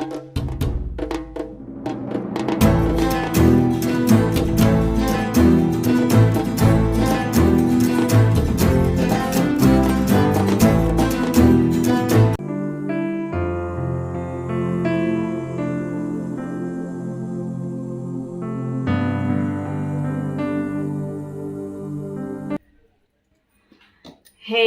Hey,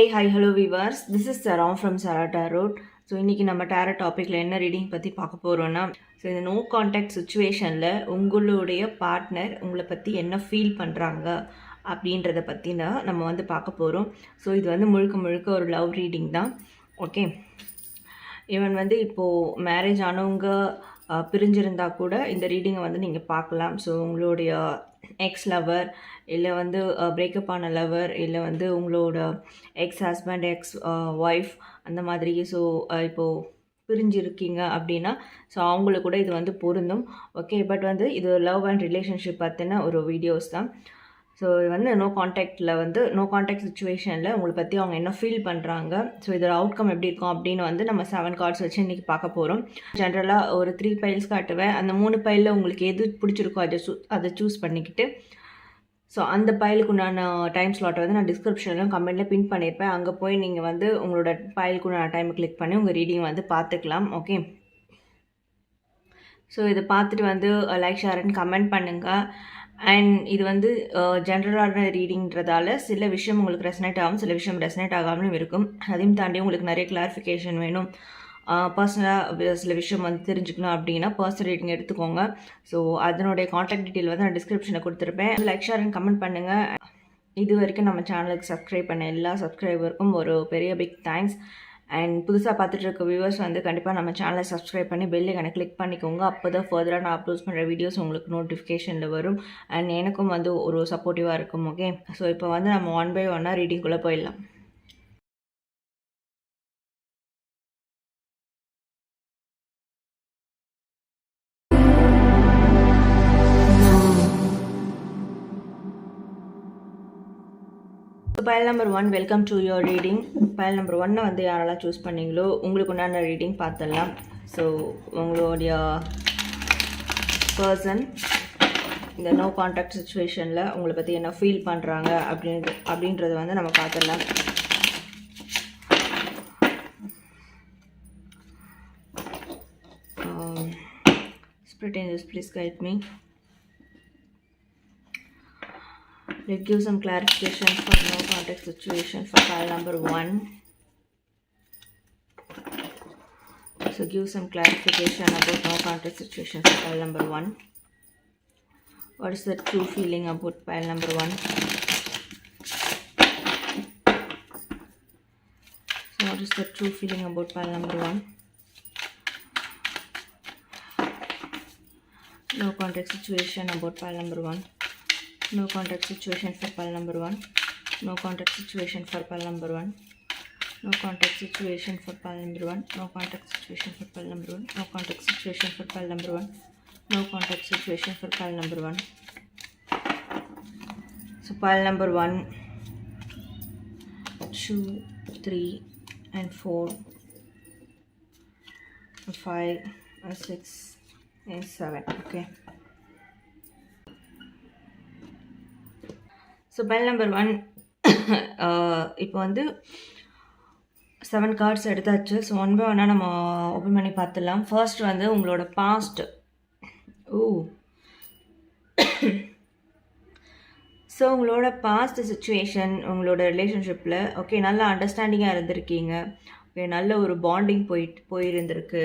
hi, hello viewers. This is Saram from Sarah Tarot. So இன்றைக்கி நம்ம tarot டாப்பிக்கில் என்ன ரீடிங் பற்றி பார்க்க போகிறோன்னா, ஸோ இந்த நோ கான்டாக்ட் சுச்சுவேஷனில் உங்களுடைய பார்ட்னர் உங்களை பற்றி என்ன ஃபீல் பண்ணுறாங்க அப்படின்றத பற்றி தான் நம்ம வந்து பார்க்க போகிறோம். ஸோ இது வந்து முழுக்க முழுக்க ஒரு லவ் ரீடிங் தான். ஓகே, ஈவன் வந்து இப்போது மேரேஜ் ஆனவங்க பிரிஞ்சிருந்தா கூட இந்த ரீடிங்கை வந்து நீங்கள் பார்க்கலாம். ஸோ உங்களுடைய எக்ஸ் லவர், இல்லை வந்து பிரேக்கப் ஆன லவர், இல்லை வந்து உங்களோட எக்ஸ் ஹஸ்பண்ட், எக்ஸ் ஒய்ஃப் அந்த மாதிரி. ஸோ இப்போது பிரிஞ்சிருக்கீங்க அப்படின்னா ஸோ அவங்களுக்கு கூட இது வந்து பொருந்தும். ஓகே, பட் வந்து இது லவ் அண்ட் ரிலேஷன்ஷிப் பற்றின ஒரு வீடியோஸ் தான். ஸோ இது வந்து நோ கான்டாக்ட் சுச்சுவேஷனில் உங்களை பற்றி அவங்க என்ன ஃபீல் பண்ணுறாங்க, ஸோ இதோட அவுட்கம் எப்படி இருக்கும் அப்படின்னு வந்து நம்ம 7 கார்ட்ஸ் வச்சு இன்றைக்கி பார்க்க போகிறோம். ஜென்ரலாக ஒரு 3 பைல்ஸ் காட்டுவேன். அந்த 3 பைலில் உங்களுக்கு எது பிடிச்சிருக்கோ அதை சூஸ் பண்ணிக்கிட்டு, ஸோ அந்த பைலுக்கு உண்டான டைம் ஸ்லாட்டை வந்து நான் டிஸ்கிரிப்ஷன்லையும் கமெண்ட்டில் பின் பண்ணியிருப்பேன். அங்கே போய் நீங்கள் வந்து உங்களோட பைலுக்கு உண்டான டைமை கிளிக் பண்ணி உங்கள் ரீடிங் வந்து பார்த்துக்கலாம். ஓகே, ஸோ இதை பார்த்துட்டு வந்து லைக், ஷேர் அண்ட் கமெண்ட் பண்ணுங்கள். அண்ட் இது வந்து ஜென்ரலான ரீடிங்கிறதால சில விஷயம் உங்களுக்கு ரெசனேட் ஆகும், சில விஷயம் ரெசனேட் ஆகாமலும் இருக்கும். அதையும் தாண்டி உங்களுக்கு நிறைய கிளாரிஃபிகேஷன் வேணும், பர்சனலாக சில விஷயம் வந்து தெரிஞ்சுக்கணும் அப்படின்னா பர்சனல் ரீடிங் எடுத்துக்கோங்க. ஸோ அதனுடைய காண்டாக்ட் டீட்டெயில் வந்து நான் டிஸ்கிரிப்ஷனில் கொடுத்துருப்பேன். லைக், ஷேர் அண்ட் கமெண்ட் பண்ணுங்கள். இது வரைக்கும் நம்ம சேனலுக்கு சப்ஸ்கிரைப் பண்ண எல்லா சப்ஸ்கிரைபருக்கும் ஒரு பெரிய பிக் தேங்க்ஸ். அண்ட் புதுசாக பார்த்துட்டு இருக்க வியூவர்ஸ் வந்து கண்டிப்பாக நம்ம சேனலை சப்ஸ்கிரைப் பண்ணி பெல் ஐகானை கிளிக் பண்ணிக்கோங்க. அப்போ தான் ஃபர்தராக நான் அப்லோட் பண்ணுற வீடியோஸ் உங்களுக்கு நோட்டிஃபிகேஷனில் வரும். அண்ட் எனக்கும் வந்து ஒரு சப்போர்ட்டிவாக இருக்கும். ஓகே, ஸோ இப்போ வந்து நம்ம 1 by 1 ரீடிங்குள்ளே போயிடலாம். File number 1, welcome to your reading. File number 1 வந்து யாரெல்லாம் சூஸ் பண்ணீங்களோ உங்களுக்கு உண்டான ரீடிங் பார்த்துடலாம். ஸோ உங்களுடைய பர்சன் இந்த நோ கான்டாக்ட் சுச்சுவேஷனில் உங்களை பற்றி என்ன ஃபீல் பண்ணுறாங்க அப்படின்றத வந்து நம்ம பார்த்துடலாம். Spirit angels, please guide me. Let's give some clarification for no contact situation for pile number 1. So give some clarification about no contact situation for pile number 1. What is the true feeling about pile number 1? So what is the true feeling about pile number 1? No contact situation about pile number 1. No contact situation for pile number 1. No contact situation for pile number 1. No contact situation for pile number 1. No contact situation for pile number 1. No contact situation for pile number 1. No contact situation for pile number 1. So pile number 1, 2, 3 and 4, 5 and 6 and 7. Okay. So file number 1 இப்போ வந்து 7 cards எடுத்தாச்சு. So 1 by 1 நம்ம open பண்ணி பார்த்துடலாம். First வந்து உங்களோட past. So உங்களோட past situation, உங்களோட ரிலேஷன்ஷிப்பில் ஓகே நல்ல அண்டர்ஸ்டாண்டிங்காக இருந்திருக்கீங்க. ஓகே, நல்ல ஒரு பாண்டிங் போயிருந்திருக்கு.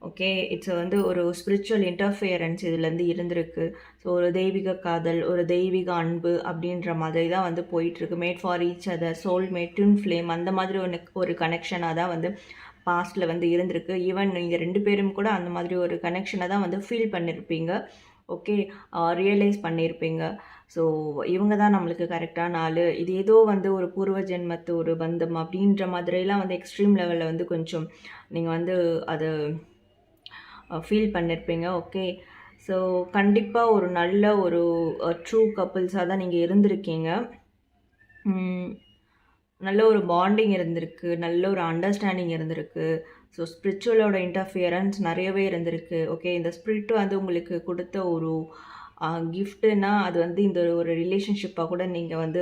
ஓகே, இட்ஸ் வந்து ஒரு ஸ்பிரிச்சுவல் இன்டர்ஃபியரன்ஸ் இதுலேருந்து இருந்திருக்கு. ஸோ ஒரு தெய்வீக காதல், ஒரு தெய்வீக அன்பு அப்படின்ற மாதிரி தான் வந்து போயிட்டுருக்கு. Made for each other, soulmate, twin flame, அந்த மாதிரி ஒரு கனெக்ஷனாக தான் வந்து பாஸ்ட்டில் வந்து இருந்திருக்கு. ஈவன் நீங்கள் 2 பேரும் கூட அந்த மாதிரி ஒரு கனெக்ஷனை தான் வந்து ஃபீல் பண்ணியிருப்பீங்க. ஓகே, ரியலைஸ் பண்ணியிருப்பீங்க. ஸோ இவங்க தான் நம்மளுக்கு கரெக்டான ஆள், இது ஏதோ வந்து ஒரு பூர்வ ஜென்மத்து ஒரு பந்தம் அப்படின்ற மாதிரிலாம் வந்து எக்ஸ்ட்ரீம் லெவலில் வந்து கொஞ்சம் நீங்கள் வந்து அதை ஃபீல் பண்ணியிருப்பீங்க. ஓகே, ஸோ கண்டிப்பாக ஒரு நல்ல ஒரு ட்ரூ கப்புள்ஸாக தான் நீங்கள் இருந்திருக்கீங்க. நல்ல ஒரு பாண்டிங் இருந்திருக்கு, நல்ல ஒரு அண்டர்ஸ்டாண்டிங் இருந்திருக்கு. ஸோ ஸ்பிரிச்சுவலோட இன்டர்ஃபியரன்ஸ் நிறையவே இருந்திருக்கு. ஓகே, இந்த ஸ்பிரிட் வந்து உங்களுக்கு கொடுத்த ஒரு கிஃப்ட்டுனா அது வந்து இந்த ஒரு ரிலேஷன்ஷிப்பாக கூட நீங்கள் வந்து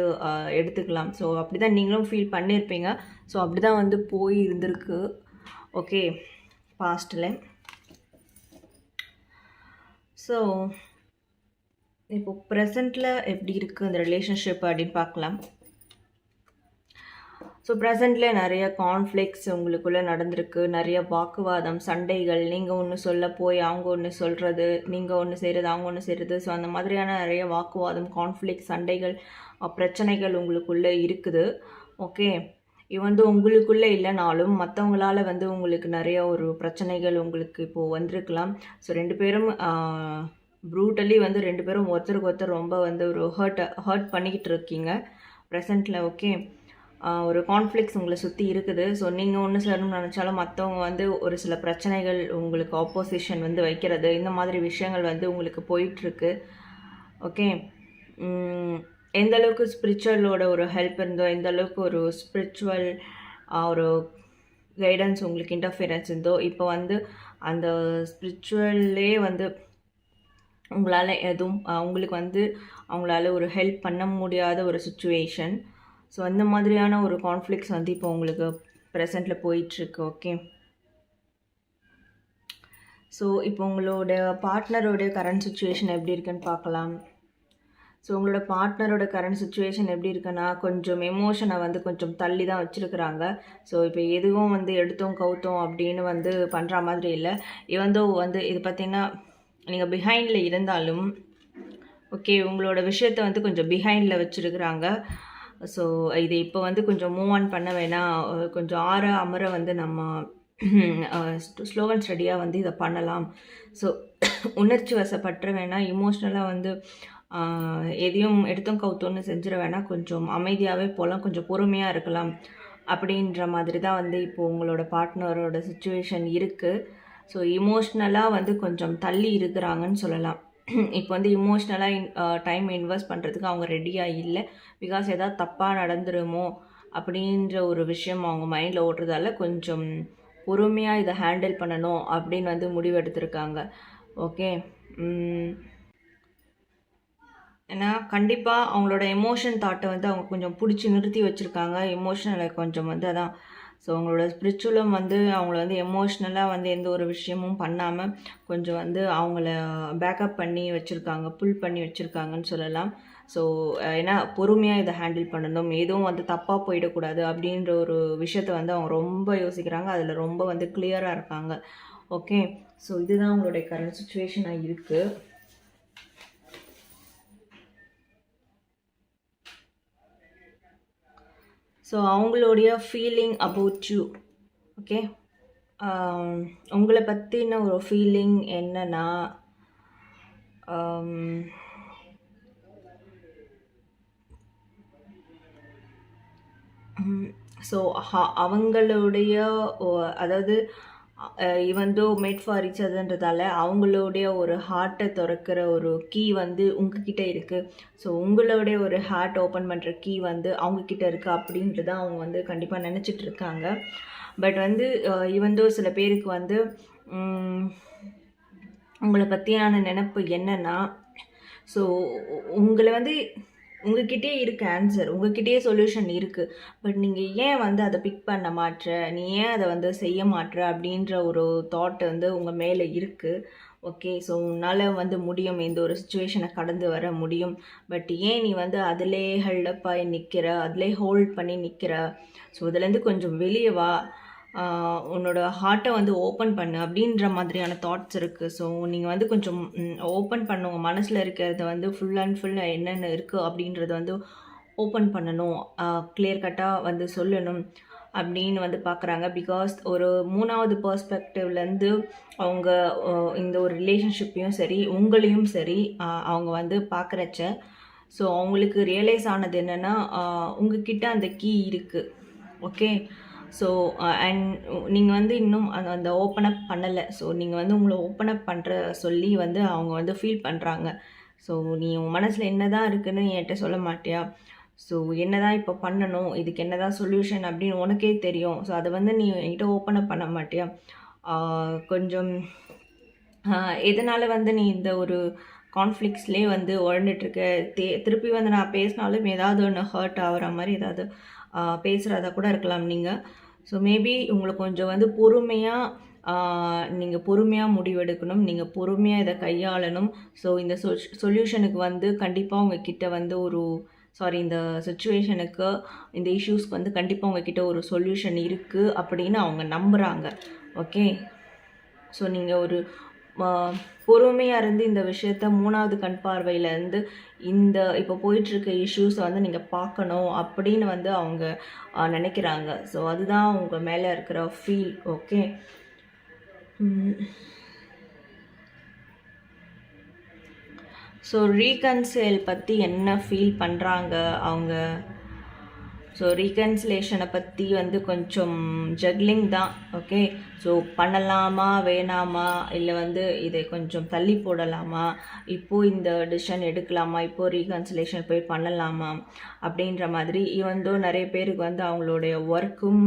எடுத்துக்கலாம். ஸோ அப்படி தான் நீங்களும் ஃபீல் பண்ணியிருப்பீங்க. ஸோ அப்படி தான் வந்து போய் இருந்திருக்கு. ஓகே, பாஸ்ட்டில். ஸோ இப்போ ப்ரெசண்ட்டில் எப்படி இருக்குது அந்த ரிலேஷன்ஷிப் அப்படின்னு பார்க்கலாம். ஸோ ப்ரெசண்ட்டில் நிறைய கான்ஃப்ளிக்ஸ் உங்களுக்குள்ளே நடந்திருக்கு. நிறைய வாக்குவாதம், சண்டைகள், நீங்கள் ஒன்று சொல்ல போய் அவங்க ஒன்று சொல்கிறது, நீங்கள் ஒன்று செய்கிறது அவங்க ஒன்று செய்கிறது. ஸோ அந்த மாதிரியான நிறைய வாக்குவாதம், கான்ஃப்ளிக்ஸ், சண்டைகள், பிரச்சனைகள் உங்களுக்குள்ளே இருக்குது. ஓகே, இது வந்து உங்களுக்குள்ளே இல்லைனாலும் மற்றவங்களால வந்து உங்களுக்கு நிறைய ஒரு பிரச்சனைகள் உங்களுக்கு இப்போது வந்திருக்கலாம். ஸோ 2 பேரும் ப்ரூட்டலி வந்து 2 பேரும் ஒருத்தருக்கு ஒருத்தர் ரொம்ப வந்து ஒரு ஹர்ட் பண்ணிக்கிட்டு இருக்கீங்க ப்ரெசண்ட்டில். ஓகே, ஒரு கான்ஃப்ளிக்ஸ் உங்களை சுற்றி இருக்குது. ஸோ நீங்கள் ஒன்று செய்யணும்னு நினச்சாலும் மற்றவங்க வந்து ஒரு சில பிரச்சனைகள் உங்களுக்கு ஆப்போசிஷன் வந்து வைக்கிறது, இந்த மாதிரி விஷயங்கள் வந்து உங்களுக்கு போயிட்டுருக்கு. ஓகே, எந்த அளவுக்கு ஸ்பிரிச்சுவலோட ஒரு ஹெல்ப் இருந்தோ, எந்த அளவுக்கு ஒரு ஸ்பிரிச்சுவல் ஒரு கைடன்ஸ் உங்களுக்கு இன்டர்ஃபியரன்ஸ் இருந்தோ, இப்போ வந்து அந்த ஸ்பிரிச்சுவல்லே வந்து உங்களால் எதுவும் உங்களுக்கு வந்து அவங்களால ஒரு ஹெல்ப் பண்ண முடியாத ஒரு சுச்சுவேஷன். ஸோ அந்த மாதிரியான ஒரு கான்ஃப்ளிக்ஸ் வந்து இப்போ உங்களுக்கு ப்ரெசண்ட்டில் போயிட்டுருக்கு. ஓகே, ஸோ இப்போ உங்களோட பார்ட்னரோடைய கரண்ட் சுச்சுவேஷன் எப்படி இருக்குன்னு பார்க்கலாம். ஸோ உங்களோட பார்ட்னரோட கரண்ட் சுச்சுவேஷன் எப்படி இருக்குன்னா, கொஞ்சம் எமோஷனை வந்து கொஞ்சம் தள்ளி தான் வச்சுருக்குறாங்க. ஸோ இப்போ எதுவும் வந்து எடுத்தோம் கவுத்தோம் அப்படின்னு வந்து பண்ணுற மாதிரி இல்லை. இவந்தோ வந்து இது பார்த்திங்கன்னா நீங்கள் பிஹைண்டில் இருந்தாலும் ஓகே, உங்களோட விஷயத்தை வந்து கொஞ்சம் பிஹைண்டில் வச்சுருக்குறாங்க. ஸோ இது இப்போ வந்து கொஞ்சம் மூவ் ஆன் பண்ண வேணாம், கொஞ்சம் அமர வந்து நம்ம ஸ்லோ அண்ட் ஸ்டடியாக வந்து இதை பண்ணலாம். ஸோ உணர்ச்சி வசப்பற்ற வேணாம், இமோஷ்னலாக வந்து எதையும் எடுத்தோம் கவுத்தோன்னு செஞ்சிட வேணாம், கொஞ்சம் அமைதியாகவே போகலாம், கொஞ்சம் பொறுமையாக இருக்கலாம் அப்படின்ற மாதிரி தான் வந்து இப்போது உங்களோட பார்ட்னரோட சுச்சுவேஷன் இருக்குது. ஸோ இமோஷ்னலாக வந்து கொஞ்சம் தள்ளி இருக்கிறாங்கன்னு சொல்லலாம். இப்போ வந்து இமோஷ்னலாக டைம் இன்வெஸ்ட் பண்ணுறதுக்கு அவங்க ரெடியாக இல்லை. பிகாஸ் எதாவது தப்பாக நடந்துருமோ அப்படின்ற ஒரு விஷயம் அவங்க மைண்டில் ஓட்டுறதால கொஞ்சம் பொறுமையாக இதை ஹேண்டில் பண்ணணும் அப்படின்னு வந்து முடிவெடுத்திருக்காங்க. ஓகே, ஏன்னா கண்டிப்பாக அவங்களோட எமோஷன் தாட்டை வந்து அவங்க கொஞ்சம் பிடிச்சி நிறுத்தி வச்சுருக்காங்க. எமோஷனலை கொஞ்சம் வந்து அதான். ஸோ அவங்களோட ஸ்பிரிச்சுவலும் வந்து அவங்கள வந்து எமோஷ்னலாக வந்து எந்த ஒரு விஷயமும் பண்ணாமல் கொஞ்சம் வந்து அவங்கள பேக்கப் பண்ணி வச்சுருக்காங்க, புல் பண்ணி வச்சுருக்காங்கன்னு சொல்லலாம். ஸோ ஏன்னா பொறுமையாக இதை ஹேண்டில் பண்ணணும், எதுவும் வந்து தப்பாக போயிடக்கூடாது அப்படின்ற ஒரு விஷயத்த வந்து அவங்க ரொம்ப யோசிக்கிறாங்க. அதில் ரொம்ப வந்து கிளியராக இருக்காங்க. ஓகே, ஸோ இதுதான் அவங்களுடைய கரண்ட் சுச்சுவேஷனாக இருக்குது. ஸோ அவங்களுடைய ஃபீலிங் அபவுட் யூ. ஓகே, உங்களை பற்றின ஒரு ஃபீலிங் என்னன்னா, ஸோ அவங்களுடைய அதாவது even though made for each அதர்ன்றதால அவங்களுடைய ஒரு ஹார்ட்டை திறக்கிற ஒரு கீ வந்து உங்ககிட்ட இருக்குது. ஸோ உங்களுடைய ஒரு ஹார்ட் ஓப்பன் பண்ணுற கீ வந்து அவங்கக்கிட்ட இருக்குது அப்படின்ட்டு தான் அவங்க வந்து கண்டிப்பாக நினச்சிட்டு இருக்காங்க. பட் வந்து ஈவன் தோ சில பேருக்கு வந்து உங்களை பற்றியான நினைப்பு என்னென்னா, ஸோ உங்களை வந்து உங்ககிட்டே இருக்குது ஆன்சர், உங்ககிட்டயே சொல்யூஷன் இருக்குது. பட் நீங்கள் ஏன் வந்து அதை பிக் பண்ண மாட்ற, நீ ஏன் அதை வந்து செய்ய மாட்ற அப்படின்ற ஒரு தாட் வந்து உங்கள் மேலே இருக்குது. ஓகே, ஸோ உன்னால் வந்து முடியும், இந்த ஒரு சுச்சுவேஷனை கடந்து வர முடியும். பட் ஏன் நீ வந்து அதிலே ஹெல்டப்பாகி நிற்கிற, அதிலே ஹோல்ட் பண்ணி நிற்கிற? ஸோ இதுலேருந்து கொஞ்சம் வெளியே வா, உன்னோட ஹார்ட்டை வந்து ஓப்பன் பண்ணு அப்படின்ற மாதிரியான தாட்ஸ் இருக்குது. ஸோ நீங்கள் வந்து கொஞ்சம் ஓப்பன் பண்ண உங்கள் மனசில் இருக்கிறத வந்து ஃபுல் அண்ட் ஃபுல் என்னென்ன இருக்குது அப்படின்றத வந்து ஓப்பன் பண்ணணும், கிளியர் கட்டாக வந்து சொல்லணும் அப்படின்னு வந்து பார்க்குறாங்க. பிகாஸ் ஒரு 3வது பர்ஸ்பெக்டிவ்லேருந்து அவங்க இந்த ஒரு ரிலேஷன்ஷிப்பையும் சரி உங்களையும் சரி அவங்க வந்து பார்க்குறச்ச, ஸோ அவங்களுக்கு ரியலைஸ் ஆனது என்னென்னா, உங்ககிட்ட அந்த கீ இருக்குது. ஓகே, ஸோ அண்ட் நீங்கள் வந்து இன்னும் அந்த ஓப்பன் அப் பண்ணலை. ஸோ நீங்கள் வந்து உங்களை ஓப்பன் அப் பண்ணுற சொல்லி வந்து அவங்க வந்து ஃபீல் பண்ணுறாங்க. ஸோ நீ உன் மனசில் என்ன தான் இருக்குதுன்னு என்கிட்ட சொல்ல மாட்டியா? ஸோ என்னதான் இப்போ பண்ணணும், இதுக்கு என்னதான் சொல்யூஷன் அப்படின்னு உனக்கே தெரியும். ஸோ அதை வந்து நீ என்கிட்ட ஓப்பன் அப் பண்ண மாட்டியா? கொஞ்சம் எதனால் வந்து நீ இந்த ஒரு கான்ஃப்ளிக்ஸ்லேயே வந்து உழண்டுட்டுருக்க? திருப்பி வந்து நான் பேசினாலும் ஏதாவது ஒன்று ஹர்ட் ஆகிற மாதிரி ஏதாவது பேசுகிறதா கூட இருக்கலாம் நீங்கள். ஸோ மேபி உங்களுக்கு கொஞ்சம் வந்து நீங்கள் பொறுமையாக முடிவெடுக்கணும், நீங்கள் பொறுமையாக இதை கையாளணும். ஸோ இந்த சொல்யூஷனுக்கு வந்து கண்டிப்பாக உங்ககிட்ட வந்து இந்த சுச்சுவேஷனுக்கு, இந்த இஷ்யூஸ்க்கு வந்து கண்டிப்பாக உங்ககிட்ட ஒரு சொல்யூஷன் இருக்குது அப்படின்னு அவங்க நம்புகிறாங்க. ஓகே, ஸோ நீங்கள் ஒரு பொறுமையாக இருந்து இந்த விஷயத்த 3வது கண் பார்வையிலேருந்து இந்த இப்போ போயிட்டுருக்க இஷ்யூஸை வந்து நீங்கள் பார்க்கணும் அப்படின்னு வந்து அவங்க நினைக்கிறாங்க. ஸோ அதுதான் உங்கள் மேலே இருக்கிற ஃபீல். ஓகே, ஸோ ரீகன்சைல் பற்றி என்ன ஃபீல் பண்ணுறாங்க அவங்க? ஸோ ரீகன்சிலேஷனை பற்றி வந்து கொஞ்சம் ஜக்லிங் தான். ஓகே, ஸோ பண்ணலாமா வேணாமா, இல்லை வந்து இதை கொஞ்சம் தள்ளி போடலாமா, இப்போது இந்த டிசிஷன் எடுக்கலாமா, இப்போது ரீகன்சிலேஷன் போய் பண்ணலாமா அப்படின்ற மாதிரி. இவந்தோ நிறைய பேருக்கு வந்து அவங்களுடைய ஒர்க்கும்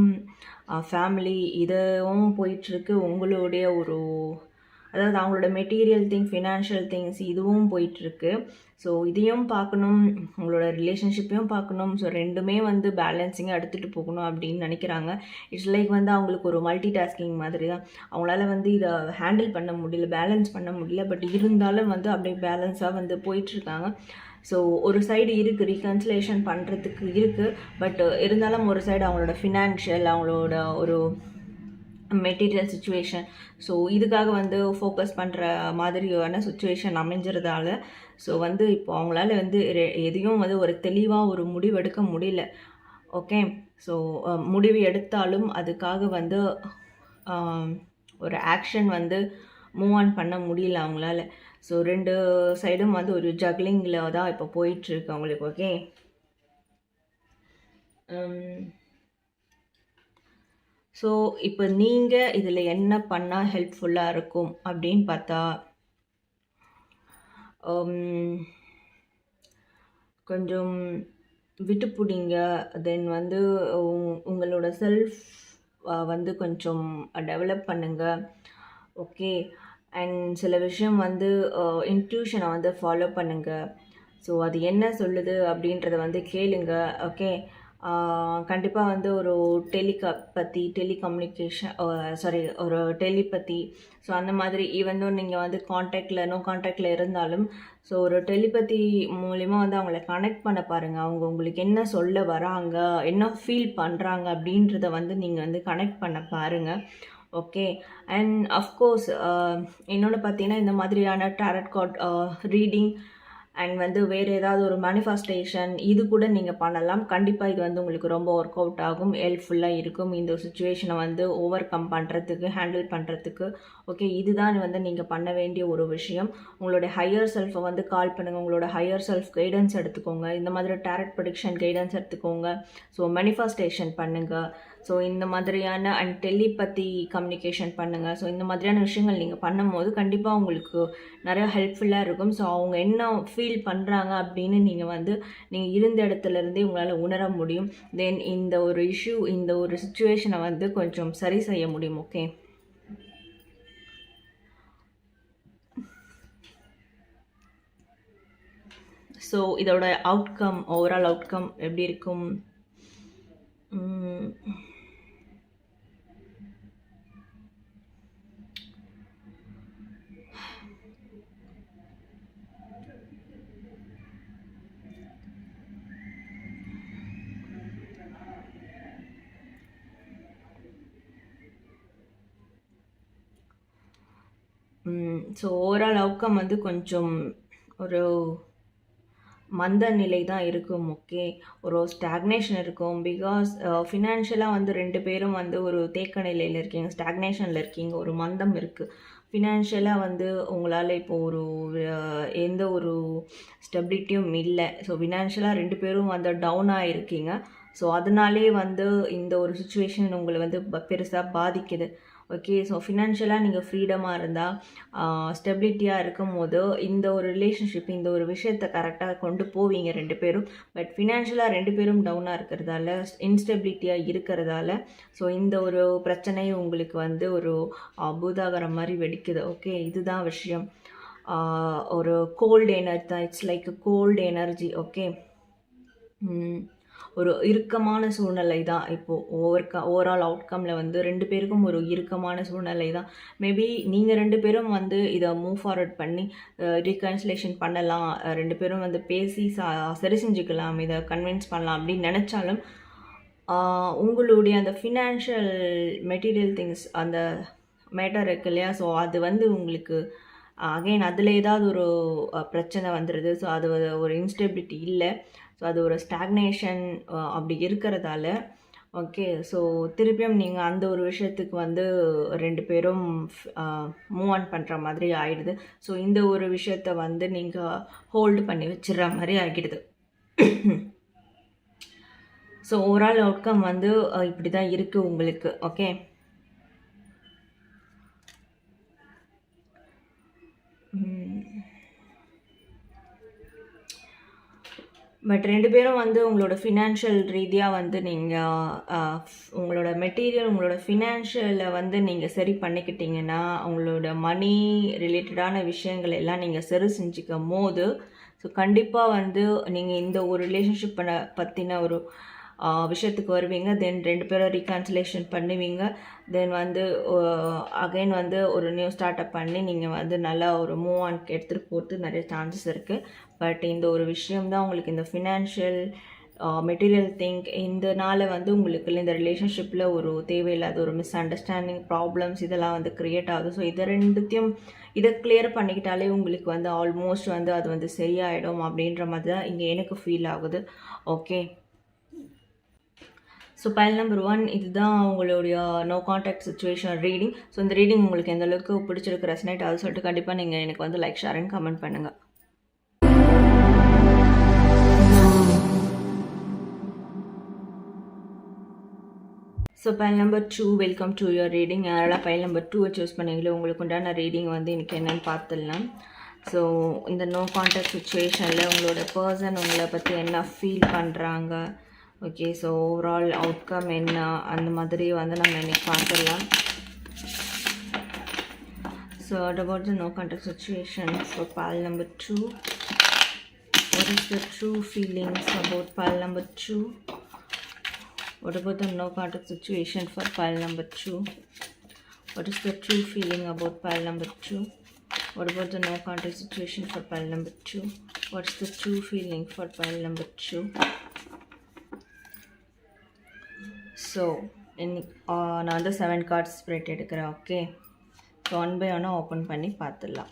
ஃபேமிலி இதுவும் போயிட்டுருக்கு, உங்களுடைய அதாவது அவங்களோட மெட்டீரியல் திங்ஸ், ஃபினான்ஷியல் திங்ஸ் இதுவும் போயிட்டுருக்கு. ஸோ இதையும் பார்க்கணும், உங்களோட ரிலேஷன்ஷிப்பையும் பார்க்கணும். ஸோ ரெண்டுமே வந்து பேலன்சிங்காக எடுத்துகிட்டு போகணும் அப்படின்னு நினைக்கிறாங்க. இட்ஸ் லைக் வந்து அவங்களுக்கு ஒரு மல்டி டாஸ்கிங் மாதிரி தான். அவங்களால வந்து இதை ஹேண்டில் பண்ண முடியல, பேலன்ஸ் பண்ண முடியல. பட் இருந்தாலும் வந்து அப்படியே பேலன்ஸாக வந்து போயிட்டுருக்காங்க. ஸோ ஒரு சைடு இருக்குது, ரீகன்சிலேஷன் பண்ணுறதுக்கு இருக்குது. பட் இருந்தாலும் ஒரு சைடு அவங்களோட ஃபினான்ஷியல், அவங்களோட ஒரு மெட்டீரியல் சுச்சுவேஷன், ஸோ இதுக்காக வந்து ஃபோக்கஸ் பண்ணுற மாதிரியான சுச்சுவேஷன் அமைஞ்சிறதால ஸோ வந்து இப்போ அவங்களால வந்து எதையும் வந்து ஒரு தெளிவாக ஒரு முடிவு எடுக்க முடியல. ஓகே, ஸோ முடிவு எடுத்தாலும் அதுக்காக வந்து ஒரு ஆக்ஷன் வந்து மூவ் ஆன் பண்ண முடியல அவங்களால. ஸோ 2 சைடும் வந்து ஒரு ஜக்லிங்கில் தான் இப்போ போயிட்டுருக்கு அவங்களுக்கு. ஓகே, ஸோ இப்போ நீங்கள் இதில் என்ன பண்ணால் ஹெல்ப்ஃபுல்லாக இருக்கும் அப்படின்னு பார்த்தா, கொஞ்சம் விட்டு பிடிங்க. தென் வந்து உங்களோட செல்ஃப் வந்து கொஞ்சம் டெவலப் பண்ணுங்கள். ஓகே, அண்ட் சில விஷயம் வந்து இன்ட்யூஷனை வந்து ஃபாலோ பண்ணுங்கள். ஸோ அது என்ன சொல்லுது அப்படின்றத வந்து கேளுங்க. ஓகே, கண்டிப்பாக வந்து ஒரு டெலிகம்யூனிகேஷன் ஒரு டெலிபதி, ஸோ அந்த மாதிரி ஈவன் நீங்கள் வந்து நோ கான்டாக்டில் இருந்தாலும் ஸோ ஒரு டெலிபதி மூலிமா வந்து அவங்கள கனெக்ட் பண்ண பாருங்கள். அவங்க உங்களுக்கு என்ன சொல்ல வராங்க, என்ன ஃபீல் பண்ணுறாங்க அப்படின்றத வந்து நீங்கள் வந்து கனெக்ட் பண்ண பாருங்கள். ஓகே, அண்ட் அஃப்கோர்ஸ் இன்னொன்று பார்த்தீங்கன்னா, இந்த மாதிரியான டாரட் கார்ட் ரீடிங் அண்ட் வந்து வேறு ஏதாவது ஒரு மேனிஃபெஸ்டேஷன் இது கூட நீங்கள் பண்ணலாம். கண்டிப்பாக இது வந்து உங்களுக்கு ரொம்ப ஒர்க் அவுட் ஆகும், ஹெல்ப்ஃபுல்லாக இருக்கும் இந்த சுச்சுவேஷனை வந்து ஓவர் கம் பண்ணுறதுக்கு, ஹேண்டில் பண்ணுறதுக்கு. ஓகே, இதுதான் வந்து நீங்கள் பண்ண வேண்டிய ஒரு விஷயம். உங்களோட ஹையர் செல்ஃபை வந்து கால் பண்ணுங்கள், உங்களோட ஹையர் செல்ஃப் கைடன்ஸ் எடுத்துக்கோங்க, இந்த மாதிரி டாரட் ப்ரெடிக்ஷன் கைடன்ஸ் எடுத்துக்கோங்க. ஸோ மேனிஃபெஸ்டேஷன் பண்ணுங்கள். ஸோ இந்த மாதிரியான அண்ட் டெலிபதி கம்யூனிகேஷன் பண்ணுங்கள். ஸோ இந்த மாதிரியான விஷயங்கள் நீங்கள் பண்ணும்போது கண்டிப்பாக உங்களுக்கு நிறையா ஹெல்ப்ஃபுல்லாக இருக்கும். ஸோ அவங்க என்ன ஃபீல் பண்ணுறாங்க அப்படின்னு நீங்கள் இருந்த இடத்துலேருந்தே உங்களால் உணர முடியும். தென் இந்த ஒரு இஷ்யூ, இந்த ஒரு சுச்சுவேஷனை வந்து கொஞ்சம் சரி செய்ய முடியும். ஓகே, ஸோ இதோட அவுட்கம், ஓவரால் அவுட்கம் எப்படி இருக்கும்? ஸோ ஓவரால் அவுட்கம் வந்து கொஞ்சம் ஒரு மந்த நிலை தான் இருக்கும். ஓகே, ஒரு ஸ்டாக்னேஷன் இருக்கும். பிகாஸ் ஃபினான்ஷியலாக வந்து 2 பேரும் வந்து ஒரு தேக்க நிலையில் இருக்கீங்க, ஸ்டாக்னேஷனில் இருக்கீங்க, ஒரு மந்தம் இருக்குது. ஃபினான்ஷியலாக வந்து உங்களால் இப்போது எந்த ஒரு ஸ்டெபிலிட்டியும் இல்லை. ஸோ ஃபினான்ஷியலாக 2 பேரும் வந்து டவுனாக இருக்கீங்க. ஸோ அதனாலே வந்து இந்த ஒரு சுச்சுவேஷன் உங்களை வந்து பெருசாக பாதிக்குது. ஓகே. ஸோ ஃபினான்ஷியலாக நீங்கள் ஃப்ரீடமாக இருந்தால், ஸ்டெபிலிட்டியாக இருக்கும் போது இந்த ஒரு ரிலேஷன்ஷிப், இந்த ஒரு விஷயத்தை கரெக்டாக கொண்டு போவீங்க 2 பேரும். பட் ஃபினான்ஷியலாக 2 பேரும் டவுனாக இருக்கிறதால, இன்ஸ்டெபிலிட்டியாக இருக்கிறதால, ஸோ இந்த ஒரு பிரச்சனை உங்களுக்கு வந்து ஒரு பூதாகரம் மாதிரி வெடிக்குது. ஓகே, இதுதான் விஷயம். ஒரு கோல்டு எனர்ஜி தான். It's like cold energy. Okay. ஒரு இறுக்கமான சூழ்நிலை தான் இப்போது ஓவரால் அவுட்கமில் வந்து 2 பேருக்கும் ஒரு இறுக்கமான சூழ்நிலை தான். மேபி நீங்கள் 2 பேரும் வந்து இதை மூவ் ஃபார்வர்ட் பண்ணி ரீகன்சிலேஷன் பண்ணலாம், 2 பேரும் வந்து பேசி சரி செஞ்சுக்கலாம், இதை கன்வின்ஸ் பண்ணலாம் அப்படின்னு நினச்சாலும், உங்களுடைய அந்த ஃபினான்ஷியல் மெட்டீரியல் திங்ஸ் அந்த மேட்டர் இருக்கு இல்லையா, ஸோ அது வந்து உங்களுக்கு அகெயின் அதில் ஏதாவது ஒரு பிரச்சனை வந்துடுது. ஸோ அது ஒரு இன்ஸ்டெபிலிட்டி இல்லை, ஸோ அது ஒரு ஸ்டாக்னேஷன் அப்படி இருக்கிறதால, ஓகே. ஸோ திருப்பியும் நீங்கள் அந்த ஒரு விஷயத்துக்கு வந்து 2 பேரும் மூவ் ஆன் பண்ணுற மாதிரி ஆகிடுது. ஸோ இந்த ஒரு விஷயத்தை வந்து நீங்கள் ஹோல்டு பண்ணி வச்சிடுற மாதிரி ஆகிடுது. ஸோ ஓவரால் அவுட்கம் வந்து இப்படி தான் இருக்குது உங்களுக்கு. ஓகே. பட் 2 பேரும் வந்து உங்களோட ஃபினான்ஷியல் ரீதியாக வந்து நீங்கள் உங்களோட மெட்டீரியல், உங்களோட ஃபினான்ஷியலை வந்து நீங்கள் சரி பண்ணிக்கிட்டீங்கன்னா, உங்களோட மணி ரிலேட்டடான விஷயங்கள் எல்லாம் நீங்கள் சரி செஞ்சுக்கும் போது, ஸோ கண்டிப்பாக வந்து நீங்கள் இந்த ஒரு ரிலேஷன்ஷிப் பற்றின ஒரு விஷயத்துக்கு வருவீங்க. தென் 2 பேரும் ரீகன்சிலேஷன் பண்ணுவீங்க. தென் வந்து அகைன் வந்து ஒரு நியூ ஸ்டார்ட் அப் பண்ணி நீங்கள் வந்து நல்லா ஒரு மூவ் ஆன் எடுத்துகிட்டு போகிறது நிறைய சான்சஸ் இருக்குது. பட் இந்த ஒரு விஷயம்தான் உங்களுக்கு இந்த ஃபினான்ஷியல் மெட்டீரியல் திங்க் இதனால் வந்து உங்களுக்கு இந்த ரிலேஷன்ஷிப்பில் ஒரு தேவையில்லாத ஒரு மிஸ் அண்டர்ஸ்டாண்டிங், ப்ராப்ளம்ஸ் இதெல்லாம் வந்து க்ரியேட் ஆகுது. ஸோ இதை கிளியர் பண்ணிக்கிட்டாலே உங்களுக்கு வந்து ஆல்மோஸ்ட் வந்து அது வந்து சரியாயிடும் அப்படின்ற மாதிரி தான் இங்கே எனக்கு ஃபீல் ஆகுது. ஓகே. ஸோ பைல் நம்பர் 1 இதுதான் உங்களுடைய no contact situation reading. So இந்த ரீடிங் உங்களுக்கு எந்த அளவுக்கு பிடிச்சிருக்கு, ரெசனேட் ஆகுது சொல்லிட்டு கண்டிப்பாக நீங்கள் எனக்கு வந்து லைக், ஷேர் அண்ட் கமெண்ட் பண்ணுங்கள். So file number 2 welcome to your reading. யாரெல்லாம் பைல் நம்பர் 2 சூஸ் பண்ணீங்களோ உங்களுக்கு உண்டான ரீடிங் வந்து இன்றைக்கி என்னென்னு பார்த்துடலாம். ஸோ இந்த நோ கான்டாக்ட் சுச்சுவேஷனில் உங்களோட பர்சன் உங்களை பற்றி என்ன ஃபீல் பண்ணுறாங்க, ஓகே. ஸோ ஓவரால் அவுட்கம் என்ன அந்த மாதிரி வந்து நம்ம இன்றைக்கி பார்த்துடலாம். So what about the no contact situation for pile number 2? What is the true feelings about pile number 2? What about the no contact situation for pile number 2? What is the true feeling about pile number 2? What about the no contact situation for pile number 2? What's the true feeling for pile number 2? So நான் வந்து 7 cards spread எடுக்கிறேன். Okay. So 1 by 1 open பண்ணி பார்த்துடலாம்.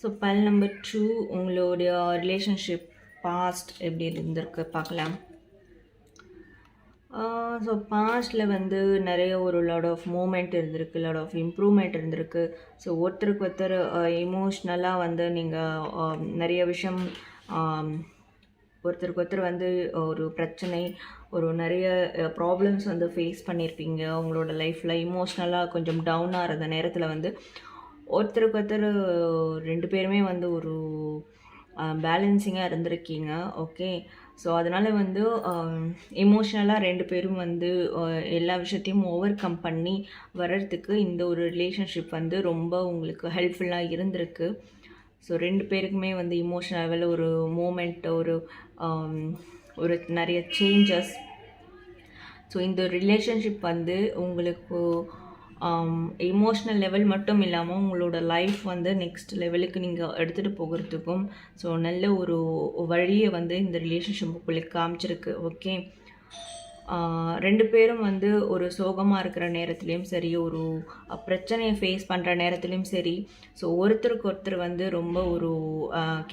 So file number 2 உங்களுடைய relationship past எப்படி இருந்திருக்கு பார்க்கலாம். So பாஸ்டில் வந்து நிறைய ஒரு லாட் ஆஃப் மூமெண்ட் இருந்திருக்கு, லாட் ஆஃப் இம்ப்ரூவ்மெண்ட் இருந்திருக்கு. ஸோ ஒருத்தருக்கு ஒருத்தர் எமோஷ்னலாக வந்து நீங்கள் நிறைய விஷயம் ஒருத்தருக்கு ஒருத்தர் வந்து ஒரு பிரச்சனை, ஒரு நிறைய ப்ராப்ளம்ஸ் வந்து ஃபேஸ் பண்ணியிருப்பீங்க உங்களோட லைஃப்பில். இமோஷ்னலாக கொஞ்சம் டவுனாக இருந்த நேரத்தில் வந்து ஒருத்தருக்கு ஒருத்தர் 2 பேருமே வந்து ஒரு பேலன்சிங்காக இருந்திருக்கீங்க. ஓகே. ஸோ அதனால் வந்து எமோஷ்னலாக 2 பேரும் வந்து எல்லா விஷயத்தையும் ஓவர் கம் பண்ணி வர்றதுக்கு இந்த ஒரு ரிலேஷன்ஷிப் வந்து ரொம்ப உங்களுக்கு ஹெல்ப்ஃபுல்லாக இருந்திருக்கு. ஸோ 2 பேருக்குமே வந்து இமோஷனல் லெவலில் ஒரு மூமெண்ட், ஒரு நிறைய சேஞ்சஸ். ஸோ இந்த ரிலேஷன்ஷிப் வந்து உங்களுக்கு எமோஷ்னல் லெவல் மட்டும் இல்லாமல் உங்களோட லைஃப் வந்து நெக்ஸ்ட் லெவலுக்கு நீங்கள் எடுத்துகிட்டு போகிறதுக்கும் ஸோ நல்ல ஒரு வழியை வந்து இந்த ரிலேஷன்ஷிப் உங்களுக்கு காமிச்சிருக்கு. ஓகே. 2 பேரும் வந்து ஒரு சோகமாக இருக்கிற நேரத்துலையும் சரி, ஒரு பிரச்சனையை ஃபேஸ் பண்ணுற நேரத்துலையும் சரி, ஸோ ஒருத்தருக்கு ஒருத்தர் வந்து ரொம்ப ஒரு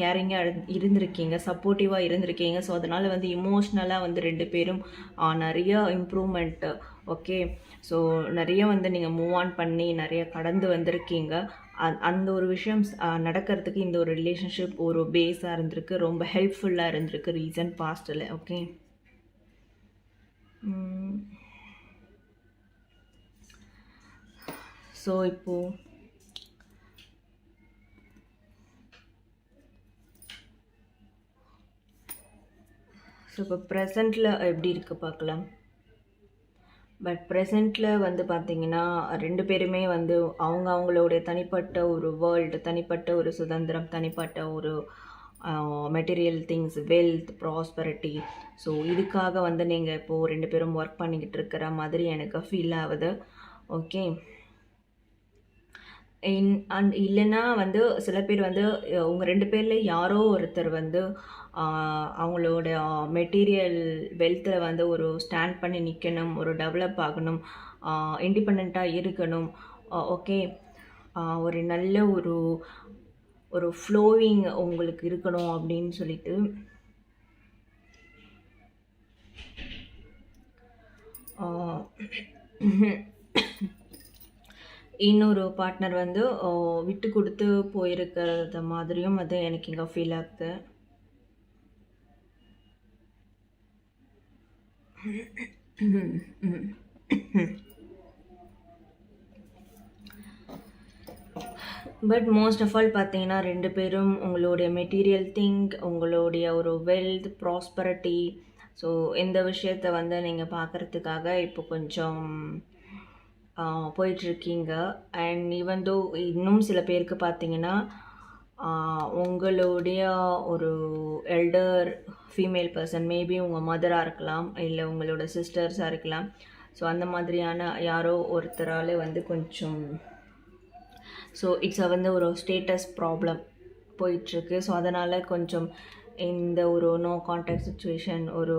கேரிங்காக இருந்திருக்கீங்க, சப்போர்ட்டிவாக இருந்திருக்கீங்க. ஸோ அதனால் வந்து இமோஷ்னலாக வந்து 2 பேரும் நிறைய இம்ப்ரூவ்மெண்ட்டு, ஓகே. ஸோ நிறைய வந்து நீங்கள் மூவ் ஆன் பண்ணி நிறைய கடந்து வந்திருக்கீங்க. அந்த ஒரு விஷயம் நடக்கிறதுக்கு இந்த ஒரு ரிலேஷன்ஷிப் ஒரு பேஸாக இருந்திருக்கு, ரொம்ப ஹெல்ப்ஃபுல்லாக இருந்திருக்கு ரீசன்ட் பாஸ்ட்டில், ஓகே. ஸோ இப்போது இப்போ ப்ரெசண்ட்டில் எப்படி இருக்குது பார்க்கலாம். பட் ப்ரெசண்ட்டில் வந்து பார்த்திங்கன்னா 2 பேருமே வந்து அவங்களுடைய தனிப்பட்ட ஒரு வேர்ல்டு, தனிப்பட்ட ஒரு சுதந்திரம், தனிப்பட்ட ஒரு material things, wealth, prosperity, so இதுக்காக வந்து நீங்கள் இப்போது 2 பேரும் ஒர்க் பண்ணிக்கிட்டு இருக்கிற மாதிரி எனக்கு ஃபீல் ஆகுது, ஓகே. இல்லைன்னா வந்து சில பேர் வந்து உங்கள் 2 பேரில் யாரோ ஒருத்தர் வந்து அவங்களோட மெட்டீரியல் வெல்த்தில் வந்து ஒரு ஸ்டாண்ட் பண்ணி நிற்கணும், ஒரு டெவலப் ஆகணும், இண்டிபெண்ட்டாக இருக்கணும், ஓகே. ஒரு நல்ல ஒரு ஃப்ளோவிங் உங்களுக்கு இருக்கணும் அப்படின்னு சொல்லிட்டு இன்னொரு பார்ட்னர் வந்து விட்டு கொடுத்து போயிருக்கிறது மாதிரியும் அது எனக்கு இங்கே ஃபீல் ஆகுது. பட் மோஸ்ட் ஆஃப் ஆல் பார்த்தீங்கன்னா 2 பேரும் உங்களுடைய மெட்டீரியல் திங்க், உங்களுடைய ஒரு வெல்த், ப்ராஸ்பரிட்டி, ஸோ இந்த விஷயத்தை வந்து நீங்கள் பார்க்குறதுக்காக இப்போ கொஞ்சம் போயிட்டுருக்கீங்க. அண்ட் ஈவன் தோ இன்னும் சில பேருக்கு பார்த்தீங்கன்னா உங்களுடைய ஒரு எல்டர் ஃபீமேல் பர்சன், மேபி உங்கள் மதராக இருக்கலாம், இல்லை உங்களோட சிஸ்டர்ஸாக இருக்கலாம், ஸோ அந்த மாதிரியான யாரோ ஒருத்தரால் வந்து கொஞ்சம் ஸோ இட்ஸ் வந்து ஒரு ஸ்டேட்டஸ் ப்ராப்ளம் போயிட்டுருக்கு. ஸோ அதனால் கொஞ்சம் இந்த ஒரு நோ கான்டாக்ட் சுச்சுவேஷன், ஒரு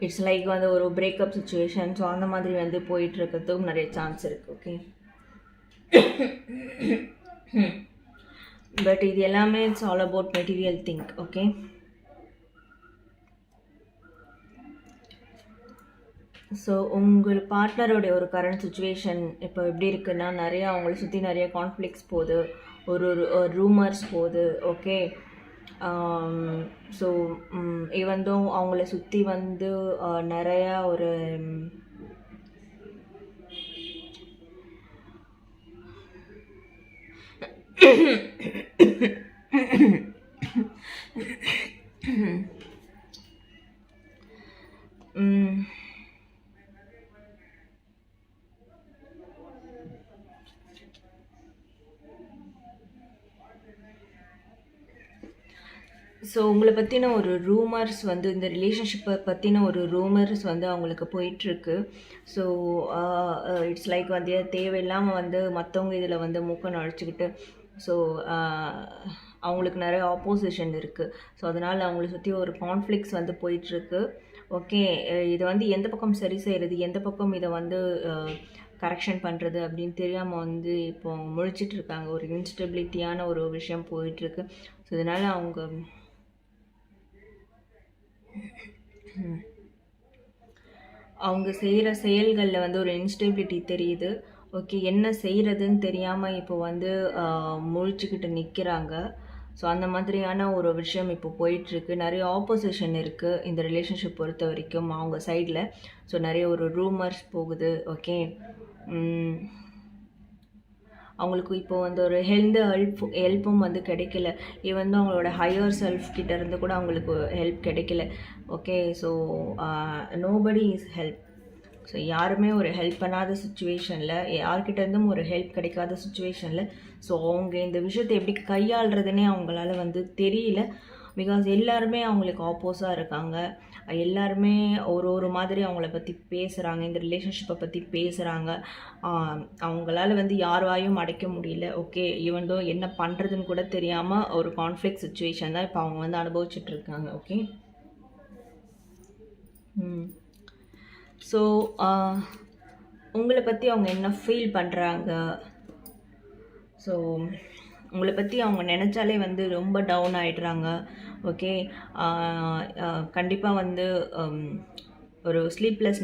இட்ஸ் லைக் வந்து ஒரு பிரேக்கப் சுச்சுவேஷன், ஸோ அந்த மாதிரி வந்து போயிட்டுருக்கிறதுக்கும் நிறைய சான்ஸ் இருக்குது, ஓகே. பட் இது எல்லாமே it's all about material think, okay. So உங்கள் பார்ட்னரோடைய ஒரு கரண்ட் சுச்சுவேஷன் இப்போ எப்படி இருக்குன்னா, நிறையா அவங்கள சுற்றி நிறைய கான்ஃப்ளிக்ஸ் போகுது, ஒரு ரூமர்ஸ் போகுது, ஓகே. ஸோ ஈவன் தோ அவங்கள சுற்றி வந்து நிறையா ஒரு ஸோ உங்களை பற்றின ஒரு ரூமர்ஸ் வந்து, இந்த ரிலேஷன்ஷிப்பை பற்றின ஒரு ரூமர்ஸ் வந்து அவங்களுக்கு போயிட்டுருக்கு. ஸோ இட்ஸ் லைக் வந்து தேவையில்லாமல் வந்து மற்றவங்க இதில் வந்து மூக்க நுழைச்சிக்கிட்டு, ஸோ அவங்களுக்கு நிறைய ஆப்போசிஷன் இருக்குது. ஸோ அதனால் அவங்கள சுற்றி ஒரு கான்ஃப்ளிக்ஸ் வந்து போயிட்டுருக்கு, ஓகே. இதை வந்து எந்த பக்கம் சரி செய்கிறது, எந்த பக்கம் இதை வந்து கரெக்ஷன் பண்ணுறது அப்படின்னு தெரியாமல் வந்து இப்போ முழிச்சிட்டு இருக்காங்க. ஒரு இன்ஸ்டெபிலிட்டியான ஒரு விஷயம் போயிட்டுருக்கு. ஸோ இதனால் அவங்க செய்கிற செயல்களில் வந்து ஒரு இன்ஸ்டெபிலிட்டி தெரியுது, ஓகே. என்ன செய்கிறதுன்னு தெரியாமல் இப்போ வந்து முழிச்சுக்கிட்டு நிற்கிறாங்க. ஸோ அந்த மாதிரியான ஒரு விஷயம் இப்போ போயிட்டுருக்கு. நிறைய ஆப்போசிஷன் இருக்குது இந்த ரிலேஷன்ஷிப் பொறுத்த வரைக்கும் அவங்க சைடில். ஸோ நிறைய ஒரு ரூமர்ஸ் போகுது, ஓகே. அவங்களுக்கு இப்போ வந்து ஒரு ஹெல்ப்பும் வந்து கிடைக்கல. ஈவன் தான் அவங்களோட ஹையர் செல்ஃப் கிட்டேருந்து கூட அவங்களுக்கு ஹெல்ப் கிடைக்கல, okay. So nobody is help. So யாருமே ஒரு ஹெல்ப் பண்ணாத சுச்சுவேஷனில், யார்கிட்டேருந்தும் ஒரு ஹெல்ப் கிடைக்காத சுச்சுவேஷனில், ஸோ அவங்க இந்த விஷயத்தை எப்படி கையாளுறதுன்னே அவங்களால வந்து தெரியல. பிகாஸ் எல்லாருமே அவங்களுக்கு ஆப்போஸாக இருக்காங்க. எல்லாருமே ஒரு மாதிரி அவங்கள பற்றி பேசுகிறாங்க, இந்த ரிலேஷன்ஷிப்பை பற்றி பேசுகிறாங்க. அவங்களால வந்து யார் வாயும் அடைக்க முடியல. ஓகே, ஈவன் தோ என்ன பண்ணுறதுன்னு கூட தெரியாமல் ஒரு கான்ஃப்ளிக்ட் சுச்சுவேஷன் தான் இப்போ அவங்க வந்து அனுபவிச்சுட்ருக்காங்க. ஓகே, ஸோ உங்களை பற்றி அவங்க என்ன ஃபீல் பண்ணுறாங்க? ஸோ உங்களை பற்றி அவங்க நினச்சாலே வந்து ரொம்ப டவுன் ஆகிடுறாங்க. ஓகே, கண்டிப்பாக வந்து ஒரு ஸ்லீப்லெஸ்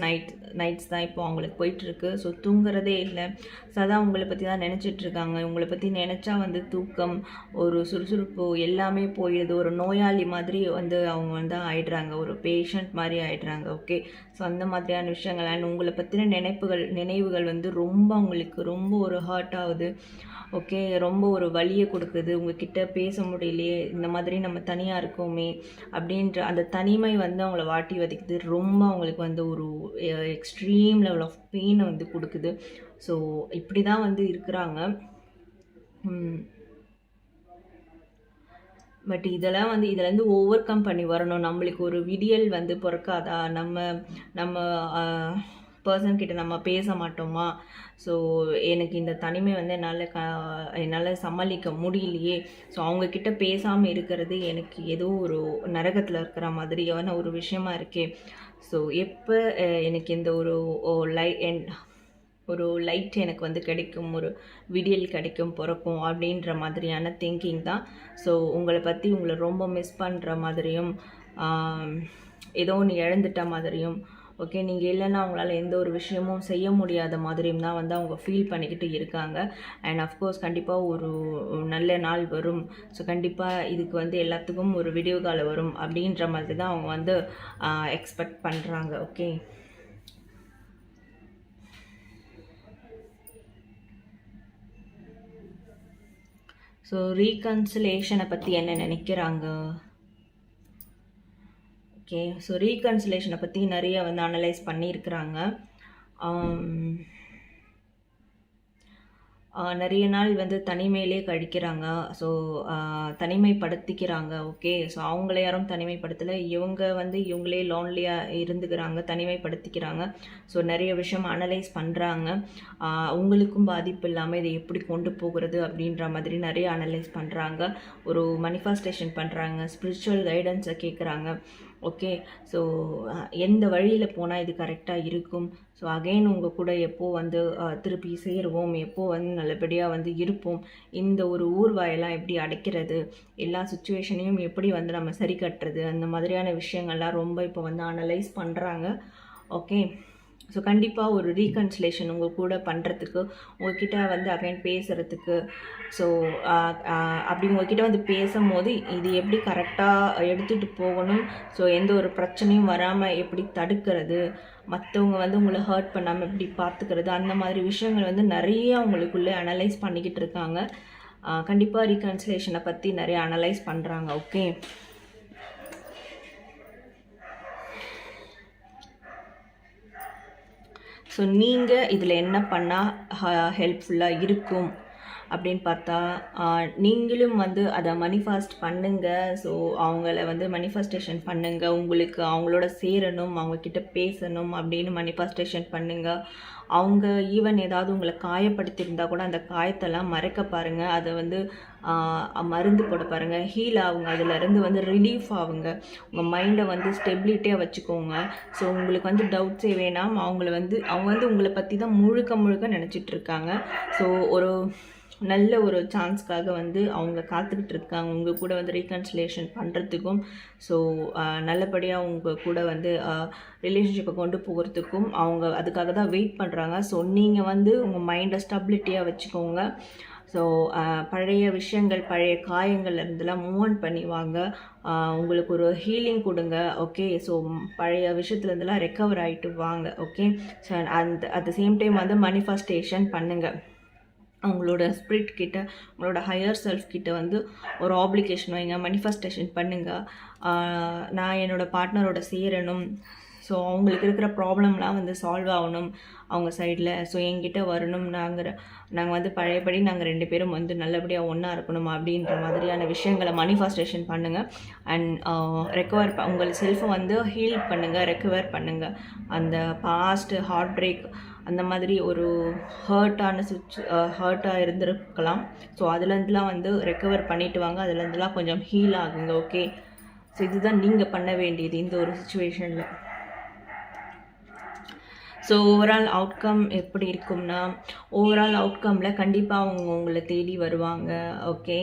நைட்ஸ் தான் இப்போ அவங்களுக்கு போயிட்டுருக்கு. ஸோ தூங்குறதே இல்லை. ஸோ அதான் உங்களை பற்றி தான் நினச்சிட்ருக்காங்க. உங்களை பற்றி நினச்சா வந்து தூக்கம், ஒரு சுறுசுறுப்பு எல்லாமே போயிடுது. ஒரு நோயாளி மாதிரி வந்து அவங்க வந்து ஆயிடுறாங்க, ஒரு பேஷண்ட் மாதிரி ஆயிடுறாங்க. ஓகே, ஸோ அந்த மாதிரியான விஷயங்கள் அண்ட் உங்களை பற்றின நினைவுகள் வந்து ரொம்ப அவங்களுக்கு ரொம்ப ஒரு ஹர்ட் ஆகுது. ஓகே, ரொம்ப ஒரு வலியை கொடுக்குது. உங்ககிட்ட பேச முடியலையே, இந்த மாதிரி நம்ம தனியாக இருக்கோமே அப்படின்ற அந்த தனிமை வந்து அவங்கள வாட்டி வதைக்குது. ரொம்ப அவங்களுக்கு வந்து ஒரு எக்ஸ்ட்ரீம் லெவல் ஆஃப் பெயினை வந்து கொடுக்குது. ஸோ இப்படி தான் வந்து இருக்கிறாங்க. பட் இதெல்லாம் வந்து இதுலேருந்து ஓவர் கம் பண்ணி வரணும். நம்மளுக்கு ஒரு விடியல் வந்து பிறக்காதா? நம்ம பர்சன்கிட்ட நம்ம பேச மாட்டோமா? ஸோ எனக்கு இந்த தனிமை வந்து என்னால் சமாளிக்க முடியலையே. ஸோ அவங்கக்கிட்ட பேசாமல் இருக்கிறது எனக்கு ஏதோ ஒரு நரகத்தில் இருக்கிற மாதிரியான ஒரு விஷயமா இருக்கே. ஸோ எப்போ எனக்கு இந்த ஒரு லைட் எனக்கு வந்து கிடைக்கும், ஒரு விடியல் கிடைக்கும், பிறக்கும் அப்படின்ற மாதிரியான திங்கிங் தான். ஸோ உங்களை பற்றி உங்களை ரொம்ப மிஸ் பண்ணுற மாதிரியும், ஏதோ ஒன்று இழந்துட்ட மாதிரியும், ஓகே, நீங்கள் இல்லைன்னா அவங்களால எந்த ஒரு விஷயமும் செய்ய முடியாத மாதிரியும் தான் வந்து அவங்க ஃபீல் பண்ணிக்கிட்டு இருக்காங்க. அண்ட் அஃப்கோர்ஸ் கண்டிப்பாக ஒரு நல்ல நாள் வரும். ஸோ கண்டிப்பாக இதுக்கு வந்து எல்லாத்துக்கும் ஒரு விடிவு காலம் வரும் அப்படின்ற மாதிரி தான் அவங்க வந்து எக்ஸ்பெக்ட் பண்ணுறாங்க. ஓகே, ஸோ ரீகன்சிலேஷனை பற்றி என்ன நினைக்கிறாங்க? ஓகே, ஸோ ரீகன்சிலேஷனை பற்றி நிறைய வந்து அனலைஸ் பண்ணியிருக்கிறாங்க. நிறைய நாள் வந்து தனிமையிலே கழிக்கிறாங்க. ஸோ தனிமைப்படுத்திக்கிறாங்க. ஓகே, ஸோ அவங்கள யாரும் தனிமைப்படுத்தலை, இவங்க வந்து இவங்களே லோன்லியாக இருந்துக்கிறாங்க, தனிமைப்படுத்திக்கிறாங்க. ஸோ நிறைய விஷயம் அனலைஸ் பண்ணுறாங்க. அவங்களுக்கும் பாதிப்பு இல்லாமல் இதை எப்படி கொண்டு போகிறது அப்படின்ற மாதிரி நிறைய அனலைஸ் பண்ணுறாங்க. ஒரு மனிஃபெஸ்டேஷன் பண்ணுறாங்க, ஸ்பிரிச்சுவல் கைடன்ஸை கேட்குறாங்க. ஓகே, ஸோ எந்த வழியில் போனால் இது கரெக்டாக இருக்கும், ஸோ அகெயின் உங்கள் கூட எப்போது வந்து திருப்பி சேருவோம், எப்போது வந்து நல்லபடியாக வந்து இருப்போம், இந்த ஒரு ஊர்வாயெல்லாம் எப்படி அடைக்கிறது, எல்லா சுச்சுவேஷனையும் எப்படி வந்து நம்ம சரி கட்டுறது, அந்த மாதிரியான விஷயங்கள்லாம் ரொம்ப இப்போ வந்து அனலைஸ் பண்ணுறாங்க. ஓகே, ஸோ கண்டிப்பாக ஒரு ரீகன்சிலேஷன் உங்கள் கூட பண்ணுறதுக்கு, உங்கள்கிட்ட வந்து அகைன் பேசுகிறதுக்கு, ஸோ அப்படி உங்கள்கிட்ட வந்து பேசும்போது இது எப்படி கரெக்டாக எடுத்துகிட்டு போகணும், ஸோ எந்த ஒரு பிரச்சனையும் வராமல் எப்படி தடுக்கிறது, மற்றவங்க வந்து உங்களை ஹர்ட் பண்ணாமல் எப்படி பார்த்துக்கிறது, அந்த மாதிரி விஷயங்கள் வந்து நிறைய அவங்களுக்குள்ளே அனலைஸ் பண்ணிக்கிட்டு இருக்காங்க. கண்டிப்பாக ரீகன்சிலேஷனை பற்றி நிறைய அனலைஸ் பண்ணுறாங்க. ஓகே, ஸோ நீங்கள் இதில் என்ன பண்ணால் ஹெல்ப்ஃபுல்லாக இருக்கும் அப்படின்னு பார்த்தா, நீங்களும் வந்து அதை மனிஃபெஸ்ட் பண்ணுங்கள். ஸோ அவங்கள வந்து மனிஃபெஸ்டேஷன் பண்ணுங்கள். உங்களுக்கு அவங்களோட சேரணும், அவங்கக்கிட்ட பேசணும் அப்படின்னு மனிஃபெஸ்டேஷன் பண்ணுங்கள். அவங்க ஈவன் ஏதாவது உங்களை காயப்படுத்தியிருந்தால் கூட அந்த காயத்தெல்லாம் மறைக்க பாருங்கள். அதை வந்து மருந்து போட பாருங்கள், ஹீல் ஆகுங்க, அதிலேருந்து வந்து ரிலீஃப் ஆகுங்க. உங்கள் மைண்டை வந்து ஸ்டெபிலிட்டியாக வச்சுக்கோங்க. ஸோ உங்களுக்கு வந்து டவுட்ஸே வேணாம். அவங்க வந்து உங்களை பற்றி தான் முழுக்க நினச்சிட்ருக்காங்க. ஸோ ஒரு நல்ல ஒரு சான்ஸ்க்காக வந்து அவங்க காத்துக்கிட்டு இருக்காங்க உங்கள் கூட வந்து ரீகன்சிலேஷன் பண்ணுறதுக்கும். ஸோ நல்லபடியாக உங்கள் கூட வந்து ரிலேஷன்ஷிப்பை கொண்டு போகிறதுக்கும் அவங்க அதுக்காக தான் வெயிட் பண்ணுறாங்க. ஸோ நீங்கள் வந்து உங்கள் மைண்டை ஸ்டெபிலிட்டியாக வச்சுக்கோங்க. ஸோ பழைய விஷயங்கள், பழைய காயங்கள் இருந்தெல்லாம் மூவ் ஆன் பண்ணி வாங்க. உங்களுக்கு ஒரு ஹீலிங் கொடுங்க. ஓகே, ஸோ பழைய விஷயத்துலேருந்துலாம் ரெக்கவர் ஆகிட்டு வாங்க. Okay, so at the same time வந்து மனிஃபெஸ்டேஷன் பண்ணுங்கள். அவங்களோட ஸ்பிரிட் கிட்ட, உங்களோட ஹையர் செல்ஃப் கிட்ட வந்து ஒரு ஆப்ளிகேஷன் வைங்க, மனிஃபெஸ்டேஷன் பண்ணுங்கள். நான் என்னோடய பார்ட்னரோட சேரணும், ஸோ ஸோ அவங்களுக்கு இருக்கிற ப்ராப்ளம்லாம் வந்து சால்வ் ஆகணும் அவங்க சைடில். ஸோ என்கிட்ட வரணும், நாங்கள் வந்து பழையபடி நாங்கள் 2 பேரும் வந்து நல்லபடியாக ஒன்றா இருக்கணும் அப்படின்ற மாதிரியான விஷயங்களை மனிஃபெஸ்டேஷன் பண்ணுங்கள். அண்ட் ரெக்கவர் உங்கள் செல்ஃபை வந்து ஹீல் பண்ணுங்கள், ரெக்கவர் பண்ணுங்கள். அந்த பாஸ்ட் ஹார்ட் பிரேக் அந்த மாதிரி ஒரு ஹர்ட்டாக இருந்திருக்கலாம். ஸோ அதுலேருந்துலாம் வந்து ரெக்கவர் பண்ணிட்டு வாங்க, அதுலேருந்துலாம் கொஞ்சம் ஹீல் ஆகுங்க. ஓகே, ஸோ இதுதான் நீங்கள் பண்ண வேண்டியது இந்த ஒரு சுச்சுவேஷனில். ஸோ ஓவரால் அவுட்கம் எப்படி இருக்கும்னா, ஓவரால் அவுட்கமில் கண்டிப்பாக அவங்க உங்களை தேடி வருவாங்க. ஓகே,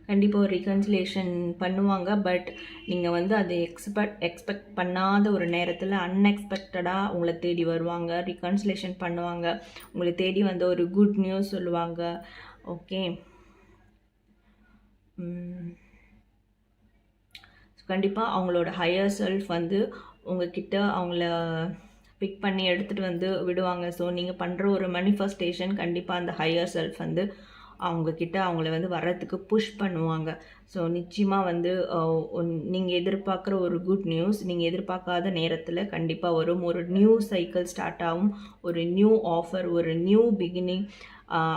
கண்டிப்பாக ஒரு ரீகன்சிலேஷன் பண்ணுவாங்க. பட் நீங்கள் வந்து அதை எக்ஸ்பெக்ட் பண்ணாத ஒரு நேரத்தில் அன்எக்ஸ்பெக்டடாக உங்களை தேடி வருவாங்க, ரீகன்சிலேஷன் பண்ணுவாங்க, உங்களை தேடி வந்து ஒரு குட் நியூஸ் சொல்லுவாங்க. ஓகே, கண்டிப்பாக அவங்களோட ஹையர் செல்ஃப் வந்து உங்ககிட்ட அவங்கள பிக் பண்ணி எடுத்துகிட்டு வந்து விடுவாங்க. ஸோ நீங்கள் பண்ணுற ஒரு மனிஃபெஸ்டேஷன் கண்டிப்பாக அந்த ஹையர் செல்ஃப் வந்து அவங்கக்கிட்ட அவங்கள வந்து வர்றதுக்கு புஷ் பண்ணுவாங்க. ஸோ நிச்சயமாக வந்து நீங்கள் எதிர்பார்க்குற ஒரு குட் நியூஸ் நீங்கள் எதிர்பார்க்காத நேரத்தில் கண்டிப்பாக வரும். ஒரு நியூ சைக்கிள் ஸ்டார்ட் ஆகும், ஒரு நியூ ஆஃபர், ஒரு நியூ பிகினிங்,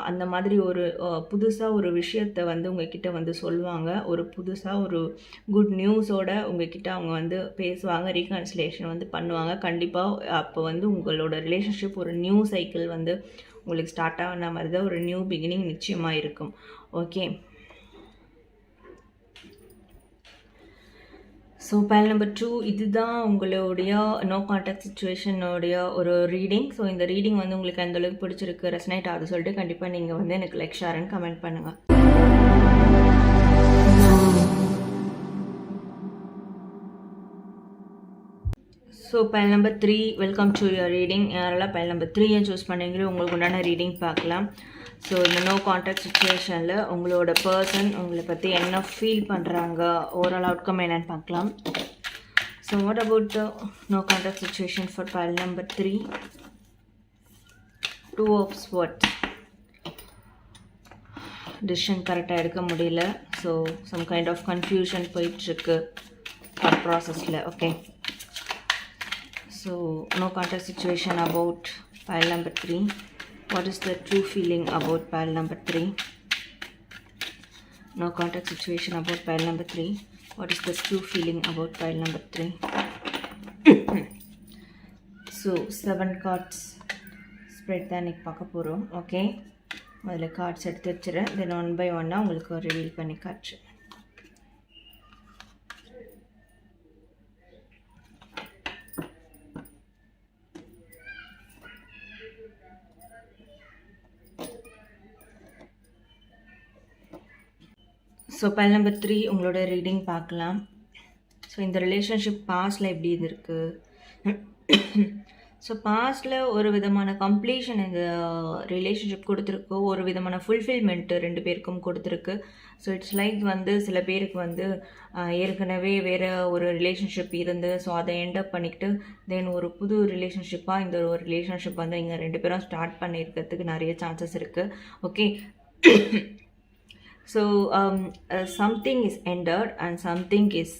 அந்த மாதிரி ஒரு புதுசாக ஒரு விஷயத்தை வந்து உங்ககிட்ட வந்து சொல்லுவாங்க. ஒரு புதுசாக ஒரு குட் நியூஸோட உங்ககிட்ட அவங்க வந்து பேசுவாங்க, ரீகன்சிலேஷன் வந்து பண்ணுவாங்க. கண்டிப்பாக அப்போ வந்து உங்களோட ரிலேஷன்ஷிப் ஒரு நியூ சைக்கிள் வந்து உங்களுக்கு ஸ்டார்ட் ஆன மாதிரி தான் ஒரு நியூ பிகினிங் நிச்சயமாக இருக்கும். ஓகே, ஸோ பைல் நம்பர் 2 இதுதான் உங்களுடைய நோ கான்டாக்ட் சுச்சுவேஷனோடைய ஒரு ரீடிங். ஸோ இந்த ரீடிங் வந்து உங்களுக்கு எந்த அளவுக்கு பிடிச்சிருக்கு, ரெசனேட் ஆகுது சொல்லிட்டு கண்டிப்பாக நீங்கள் வந்து எனக்கு லைக், ஷேர் அண்ட் கமெண்ட் பண்ணுங்கள். So file number 3, welcome to your reading. யாரெல்லாம் பைல் நம்பர் 3 சூஸ் பண்ணீங்களோ உங்களுக்கு உண்டான ரீடிங் பார்க்கலாம். ஸோ இந்த நோ கான்டாக்ட் சுச்சுவேஷனில் உங்களோட பர்சன் உங்களை பற்றி என்ன ஃபீல் பண்ணுறாங்க, ஓவரால் அவுட்கம் என்னென்னு பார்க்கலாம். So what about the no contact situation for pile number 3? 2 of Swords. Decision கரெக்டாக எடுக்க முடியல. So some kind of confusion போயிட்டுருக்கு தாட் ப்ராசஸில். Okay, so no contact situation about pile number 3. What is the true feeling about pile number 3? No contact situation about pile number 3. What is the true feeling about pile number 3? So 7 cards spread தான் இன்னைக்கு பார்க்க போகிறோம். Okay, அதில் cards எடுத்து வச்சுறேன். தென் 1 by 1 உங்களுக்கு reveal பண்ணி காட்டுறேன். So file number 3 உங்களோட ரீடிங் பார்க்கலாம். ஸோ இந்த ரிலேஷன்ஷிப் பாஸ்டில் எப்படி இது இருக்குது? ஸோ பாஸ்டில் ஒரு விதமான கம்ப்ளீஷன் இந்த ரிலேஷன்ஷிப் கொடுத்துருக்கு, ஒரு விதமான ஃபுல்ஃபில்மெண்ட்டு 2 பேருக்கும் கொடுத்துருக்கு. ஸோ இட்ஸ் லைக் வந்து சில பேருக்கு வந்து ஏற்கனவே வேறு ஒரு ரிலேஷன்ஷிப் இருந்து ஸோ அதை என்டப் பண்ணிக்கிட்டு தென் ஒரு புது ரிலேஷன்ஷிப்பாக இந்த ஒரு ரிலேஷன்ஷிப் வந்து நீங்கள் 2 பேரும் ஸ்டார்ட் பண்ணியிருக்கிறதுக்கு நிறைய சான்சஸ் இருக்குது. Okay, so something is ended and something is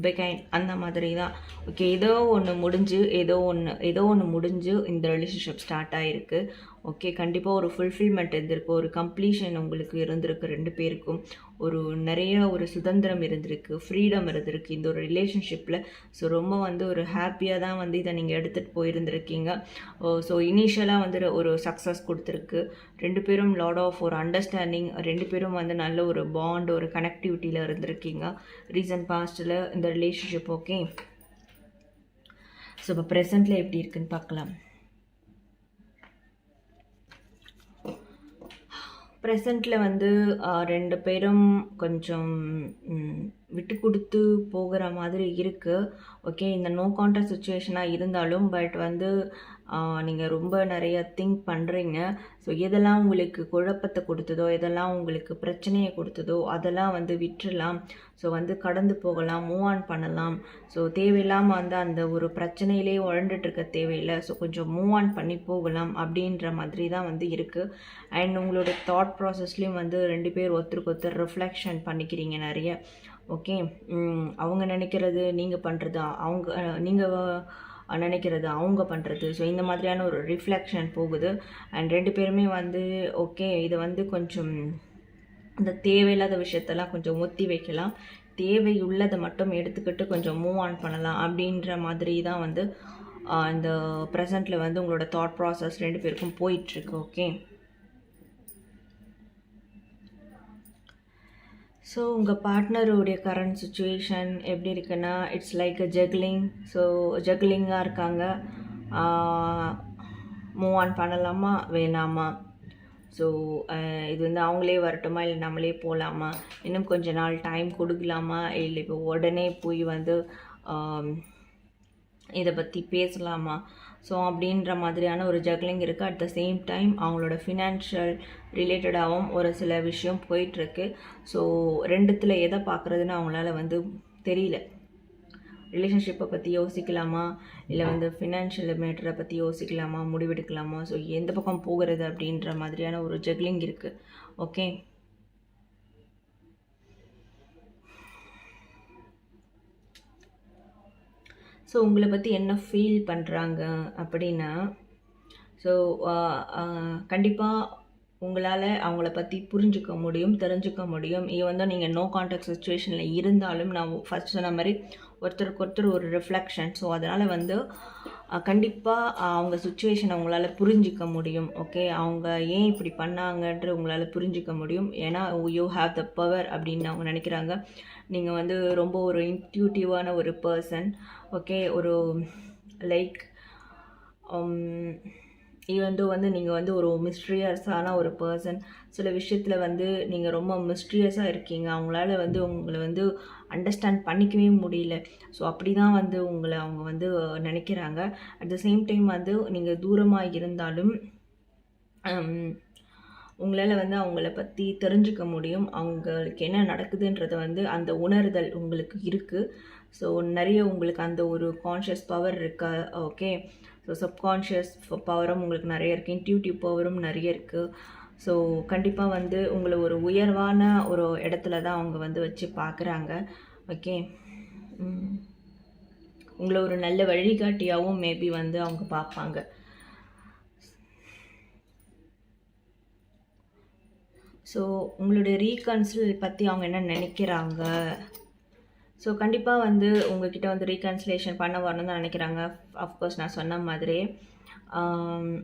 began அந்த மாதிரி தான். ஓகே, ஏதோ ஒன்று முடிஞ்சு இந்த ரிலேஷன்ஷிப் ஸ்டார்ட் ஆகிருக்கு. ஓகே, கண்டிப்பாக ஒரு ஃபுல்ஃபில்மெண்ட் இருந்திருக்கு, ஒரு கம்ப்ளீஷன் உங்களுக்கு இருந்திருக்கு. 2 பேருக்கும் நிறைய ஒரு சுதந்திரம் இருந்திருக்கு, ஃப்ரீடம் இருந்திருக்கு இந்த ஒரு ரிலேஷன்ஷிப்பில். ஸோ ரொம்ப வந்து ஒரு ஹாப்பியாக தான் வந்து இதை நீங்கள் எடுத்துகிட்டு போயிருந்திருக்கீங்க. ஸோ இனிஷியலாக வந்து ஒரு சக்ஸஸ் கொடுத்துருக்கு. 2 பேரும் லாட் ஆஃப் ஒரு அண்டர்ஸ்டாண்டிங், 2 பேரும் வந்து நல்ல ஒரு பாண்ட், ஒரு கனெக்டிவிட்டியில் இருந்திருக்கீங்க ரீசன்ட் பாஸ்ட்டில் இந்த ரிலேஷன்ஷிப். ஓகே, ஸோ இப்போ ப்ரெசண்ட்டில் எப்படி இருக்குன்னு பார்க்கலாம். ப்ரெசண்ட்டில் வந்து 2 பேரும் கொஞ்சம் விட்டு கொடுத்து போகிற மாதிரி இருக்குது. ஓகே, இந்த நோ கான்டாக்ட் சுச்சுவேஷனாக இருந்தாலும் பட் வந்து நீங்கள் ரொம்ப நிறைய திங்க் பண்ணுறீங்க. ஸோ எதெல்லாம் உங்களுக்கு குழப்பத்தை கொடுத்ததோ, எதெல்லாம் உங்களுக்கு பிரச்சனையை கொடுத்ததோ அதெல்லாம் வந்து விட்டுடலாம். ஸோ வந்து கடந்து போகலாம், மூவ் ஆன் பண்ணலாம். ஸோ தேவையில்லாமல் வந்து அந்த ஒரு பிரச்சனையிலே உழண்டுட்டுருக்க தேவையில்லை. ஸோ கொஞ்சம் மூவ் ஆன் பண்ணி போகலாம் அப்படின்ற மாதிரி தான் வந்து இருக்குது. அண்ட் உங்களோட தாட் ப்ராசஸ்லேயும் வந்து 2 பேர் ஒருத்தருக்கு ஒருத்தர் ரிஃப்ளெக்ஷன் பண்ணிக்கிறீங்க நிறைய. ஓகே. அவங்க நினைக்கிறது நீங்கள் பண்ணுறது, நீங்கள் நினைக்கிறது அவங்க பண்ணுறது. ஸோ இந்த மாதிரியான ஒரு ரிஃப்ளெக்ஷன் போகுது. அண்ட் 2 பேருமே வந்து ஓகே இதை வந்து கொஞ்சம் இந்த தேவையில்லாத விஷயத்தெல்லாம் கொஞ்சம் ஒத்தி வைக்கலாம், தேவை உள்ளதை மட்டும் எடுத்துக்கிட்டு கொஞ்சம் மூவ் ஆன் பண்ணலாம் அப்படின்ற மாதிரி தான் வந்து இந்த ப்ரெசண்ட்டில் வந்து உங்களோட தாட் ப்ராசஸ் 2 பேருக்கும் போயிட்டுருக்கு. ஓகே. ஸோ உங்கள் பார்ட்னருடைய கரண்ட் சுச்சுவேஷன் எப்படி இருக்குன்னா, it's like a juggling. So ஜக்லிங்காக இருக்காங்க. மூவ் ஆன் பண்ணலாமா வேணாமா, ஸோ இது வந்து அவங்களே வரட்டுமா இல்லை நம்மளே போகலாமா, இன்னும் கொஞ்ச நாள் டைம் கொடுக்கலாமா, இல்லை இப்போ உடனே போய் வந்து இதை பற்றி பேசலாமா, ஸோ அப்படின்ற மாதிரியான ஒரு ஜக்லிங் இருக்குது. அட் த சேம் டைம் அவங்களோட ஃபினான்ஷியல் ரிலேட்டடாகவும் ஒரு சில விஷயம் போயிட்டுருக்கு. ஸோ 2த்தில் எதை பார்க்குறதுன்னு அவங்களால வந்து தெரியல. ரிலேஷன்ஷிப்பை பற்றி யோசிக்கலாமா, இல்லை வந்து ஃபினான்ஷியல் மேட்டரை பற்றி யோசிக்கலாமா, முடிவெடுக்கலாமா, ஸோ எந்த பக்கம் போகிறது அப்படின்ற மாதிரியான ஒரு ஜக்லிங் இருக்குது. ஓகே. ஸோ உங்களை பற்றி என்ன ஃபீல் பண்ணுறாங்க அப்படின்னா, ஸோ கண்டிப்பாக உங்களால் அவங்கள பற்றி புரிஞ்சுக்க முடியும், தெரிஞ்சுக்க முடியும். ஈவன் தான் நீங்கள் நோ கான்டாக்ட் சுச்சுவேஷனில் இருந்தாலும், நான் ஃபஸ்ட் சொன்ன மாதிரி ஒருத்தருக்கு ஒருத்தர் ஒரு ரிஃப்ளெக்ஷன். ஸோ அதனால் வந்து கண்டிப்பாக அவங்க சுச்சுவேஷனை உங்களால் புரிஞ்சிக்க முடியும். ஓகே. அவங்க ஏன் இப்படி பண்ணாங்கன்ற உங்களால் புரிஞ்சிக்க முடியும். ஏன்னா யூ ஹாவ் த பவர் அப்படின்னு அவங்க நினைக்கிறாங்க. நீங்கள் வந்து ரொம்ப ஒரு இன்ட்யூட்டிவான ஒரு பர்சன். ஓகே. ஒரு லைக் ஈவன் தோ வந்து நீங்கள் வந்து ஒரு மிஸ்ட்ரியஸான ஒரு பர்சன். சில விஷயத்தில் வந்து நீங்கள் ரொம்ப மிஸ்ட்ரியஸாக இருக்கீங்க. அவங்களால வந்து உங்களை வந்து அண்டர்ஸ்டாண்ட் பண்ணிக்கவே முடியல. ஸோ அப்படி தான் வந்து உங்களை அவங்க வந்து நினைக்கிறாங்க. அட் த சேம் டைம் வந்து நீங்கள் தூரமாக இருந்தாலும் உங்களால் வந்து அவங்கள பற்றி தெரிஞ்சுக்க முடியும். அவங்களுக்கு என்ன நடக்குதுன்றதை வந்து அந்த உணர்தல் உங்களுக்கு இருக்குது. ஸோ நிறைய உங்களுக்கு அந்த ஒரு கான்ஷியஸ் பவர் இருக்கா. ஓகே. ஸோ சப்கான்ஷியஸ் பவரும் உங்களுக்கு நிறைய இருக்குது, இன்ட்யூட்டிவ் பவரும் நிறைய இருக்குது. ஸோ கண்டிப்பாக வந்து உங்களை ஒரு உயர்வான ஒரு இடத்துல தான் அவங்க வந்து வச்சு பார்க்குறாங்க. ஓகே. உங்களை ஒரு நல்ல வழிகாட்டியாகவும் மேபி வந்து அவங்க பார்ப்பாங்க. ஸோ உங்களுடைய ரீகன்சில் பற்றி அவங்க என்ன நினைக்கிறாங்க. ஸோ கண்டிப்பாக வந்து உங்கள்கிட்ட வந்து ரீகன்சிலேஷன் பண்ண வரணும்னு தான் நினைக்கிறாங்க. அஃப்கோர்ஸ் நான் சொன்ன மாதிரி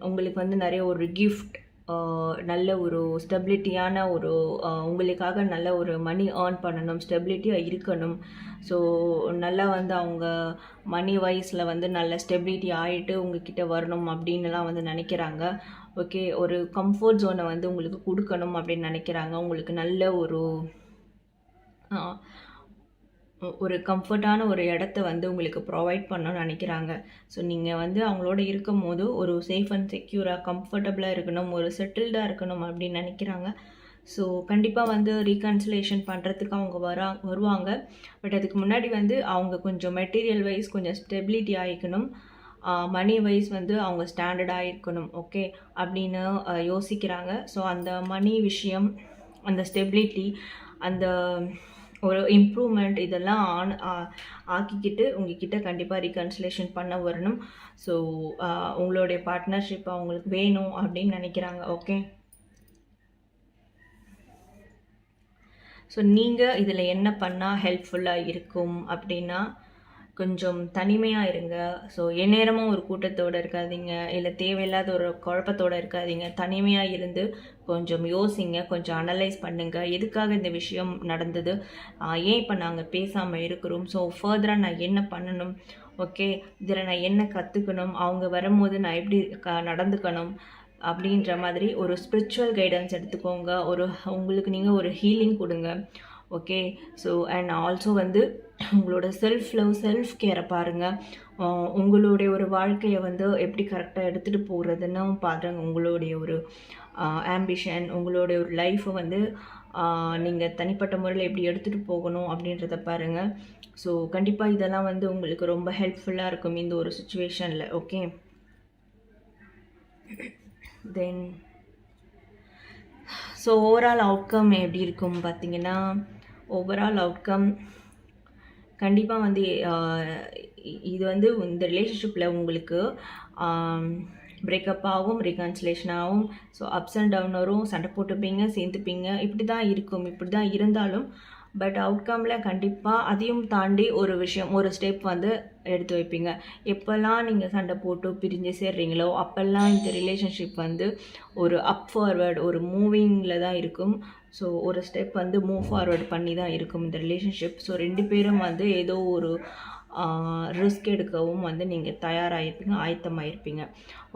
உங்களுக்கு வந்து நிறைய ஒரு கிஃப்ட், நல்ல ஒரு ஸ்டெபிலிட்டியான ஒரு உங்களுக்காக நல்ல ஒரு மணி ஏர்ன் பண்ணணும், ஸ்டெபிலிட்டியாக இருக்கணும். ஸோ நல்லா வந்து அவங்க மணி வைஸில் வந்து நல்ல ஸ்டெபிலிட்டி ஆகிட்டு உங்ககிட்ட வரணும் அப்படின்னுலாம் வந்து நினைக்கிறாங்க. ஓகே. ஒரு கம்ஃபர்ட் ஜோனை வந்து உங்களுக்கு கொடுக்கணும் அப்படின்னு நினைக்கிறாங்க. உங்களுக்கு நல்ல ஒரு கம்ஃபர்ட்டான ஒரு இடத்த வந்து உங்களுக்கு ப்ரொவைட் பண்ணணும்னு நினைக்கிறாங்க. ஸோ நீங்கள் வந்து அவங்களோட இருக்கும் போது ஒரு சேஃப் அண்ட் செக்யூராக கம்ஃபர்டபுளாக இருக்கணும், ஒரு செட்டில்டாக இருக்கணும் அப்படின்னு நினைக்கிறாங்க. ஸோ கண்டிப்பாக வந்து ரீகன்சிலேஷன் பண்ணுறதுக்கு அவங்க வருவாங்க. பட் அதுக்கு முன்னாடி வந்து அவங்க கொஞ்சம் மெட்டீரியல் வைஸ் கொஞ்சம் ஸ்டெபிலிட்டி ஆகிக்கணும், மணி வைஸ் வந்து அவங்க ஸ்டாண்டர்டாக இருக்கணும். ஓகே. அப்படின்னு யோசிக்கிறாங்க. ஸோ அந்த மணி விஷயம், அந்த ஸ்டெபிலிட்டி, அந்த ஒரு இம்ப்ரூவ்மெண்ட் இதெல்லாம் ஆக்கிக்கிட்டு உங்ககிட்ட கண்டிப்பாக ரீகன்சிலேஷன் பண்ண வரணும். ஸோ உங்களுடைய பார்ட்னர்ஷிப் அவங்களுக்கு வேணும் அப்படின்னு நினைக்கிறாங்க. ஓகே. ஸோ நீங்கள் இதில் என்ன பண்ணால் ஹெல்ப்ஃபுல்லாக இருக்கும் அப்படின்னா, கொஞ்சம் தனிமையாக இருங்க. ஸோ எந்நேரமும் ஒரு கூட்டத்தோடு இருக்காதீங்க, இல்லை தேவையில்லாத ஒரு குழப்பத்தோடு இருக்காதீங்க. தனிமையாக இருந்து கொஞ்சம் யோசிங்க, கொஞ்சம் அனலைஸ் பண்ணுங்கள். எதுக்காக இந்த விஷயம் நடந்தது, ஏன் இப்போ நாங்கள் பேசாமல் இருக்கிறோம், ஸோ ஃபர்தராக நான் என்ன பண்ணணும், ஓகே இதில் நான் என்ன கற்றுக்கணும், அவங்க வரும்போது நான் எப்படி நடந்துக்கணும் அப்படின்ற மாதிரி ஒரு ஸ்பிரிச்சுவல் கைடன்ஸ் எடுத்துக்கோங்க. உங்களுக்கு நீங்கள் ஒரு ஹீலிங் கொடுங்க. ஓகே. ஸோ அண்ட் ஆல்சோ வந்து உங்களோட செல்ஃப் லவ், செல்ஃப் கேரை பாருங்கள். உங்களுடைய ஒரு வாழ்க்கையை வந்து எப்படி கரெக்டாக எடுத்துகிட்டு போகிறதுன்னு பாருங்கள். உங்களுடைய ஒரு ஆம்பிஷன், உங்களுடைய ஒரு லைஃப்பை வந்து நீங்கள் தனிப்பட்ட முறையில் எப்படி எடுத்துகிட்டு போகணும் அப்படின்றத பாருங்கள். ஸோ கண்டிப்பாக இதெல்லாம் வந்து உங்களுக்கு ரொம்ப ஹெல்ப்ஃபுல்லாக இருக்கும் இந்த ஒரு சுச்சுவேஷனில். ஓகே. தென் ஸோ ஓவரால் அவுட்கம் எப்படி இருக்கும் பார்த்தீங்கன்னா, ஓவரால் அவுட்கம் கண்டிப்பாக வந்து இது வந்து இந்த ரிலேஷன்ஷிப்பில் உங்களுக்கு பிரேக்கப் ஆகும், ரீகன்சிலேஷன் ஆகும். ஸோ அப்ஸ் அண்ட் டவுன் வரும், சண்டை போட்டுப்பீங்க, சேர்ந்துப்பீங்க, இப்படி தான் இருக்கும். இப்படி தான் இருந்தாலும் பட் அவுட்கமில் கண்டிப்பாக அதையும் தாண்டி ஒரு விஷயம், ஒரு ஸ்டெப் வந்து எடுத்து வைப்பீங்க. எப்போல்லாம் நீங்கள் சண்டை போட்டு பிரிஞ்சு சேர்றீங்களோ அப்போல்லாம் இந்த ரிலேஷன்ஷிப் வந்து ஒரு அப் ஃபார்வர்ட், ஒரு மூவிங்கில் தான் இருக்கும். ஸோ ஒரு ஸ்டெப் வந்து மூவ் ஃபார்வர்ட் பண்ணி தான் இருக்கும் இந்த ரிலேஷன்ஷிப். ஸோ 2 பேரும் வந்து ஏதோ ஒரு ரிஸ்க் எடுக்கவும் வந்து நீங்கள் தயாராகிருப்பீங்க, ஆயத்தமாயிருப்பீங்க.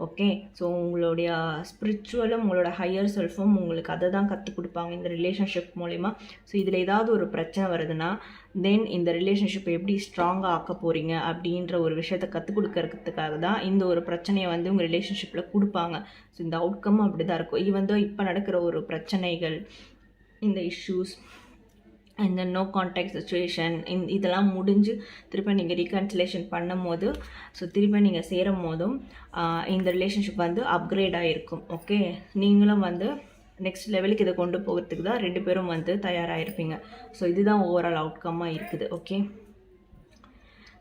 ஓகே, ஸோ உங்களுடைய ஸ்பிரிச்சுவலும் உங்களோட ஹையர் செல்ஃபும் உங்களுக்கு அதை தான் கற்றுக் கொடுப்பாங்க இந்த ரிலேஷன்ஷிப் மூலிமா. ஸோ இதில் ஏதாவது ஒரு பிரச்சனை வருதுன்னா தென் இந்த ரிலேஷன்ஷிப்பை எப்படி ஸ்ட்ராங்காக ஆக்க போகிறீங்க அப்படின்ற ஒரு விஷயத்தை கற்றுக் கொடுக்கறதுக்காக தான் இந்த ஒரு பிரச்சனையை வந்து உங்கள் ரிலேஷன்ஷிப்பில் கொடுப்பாங்க. ஸோ இந்த அவுட்கம் அப்படி தான் இருக்கும். இது வந்து இப்போ நடக்கிற ஒரு பிரச்சனைகள், இந்த இஷ்யூஸ், இந்த நோ கான்டாக்ட் சுச்சுவேஷன், இதெல்லாம் முடிஞ்சு திருப்பி நீங்கள் ரீகன்சிலேஷன் பண்ணும் போது, ஸோ திருப்பி நீங்கள் சேரும் போதும் இந்த ரிலேஷன்ஷிப் வந்து அப்கிரேட் ஆகிருக்கும். ஓகே, நீங்களும் வந்து நெக்ஸ்ட் லெவலுக்கு இதை கொண்டு போகிறதுக்கு தான் 2 பேரும் வந்து தயாராகிருப்பீங்க. ஸோ இதுதான் ஓவரால் அவுட்கம்மாக இருக்குது. ஓகே,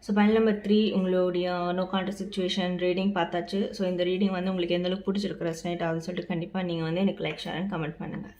ஸோ பாயிண்ட் நம்பர் 3 உங்களுடைய நோ கான்டாக்ட் சுச்சுவேஷன் ரீடிங் பார்த்தாச்சு. ஸோ இந்த ரீடிங் வந்து உங்களுக்கு எந்தளவுக்கு பிடிச்சிருக்கு, ரெசனேட் ஆகுதுன்னு சொல்லிட்டு கண்டிப்பாக நீங்கள் வந்து எனக்கு லைக், ஷேர் அண்ட் கமெண்ட் பண்ணுங்கள்.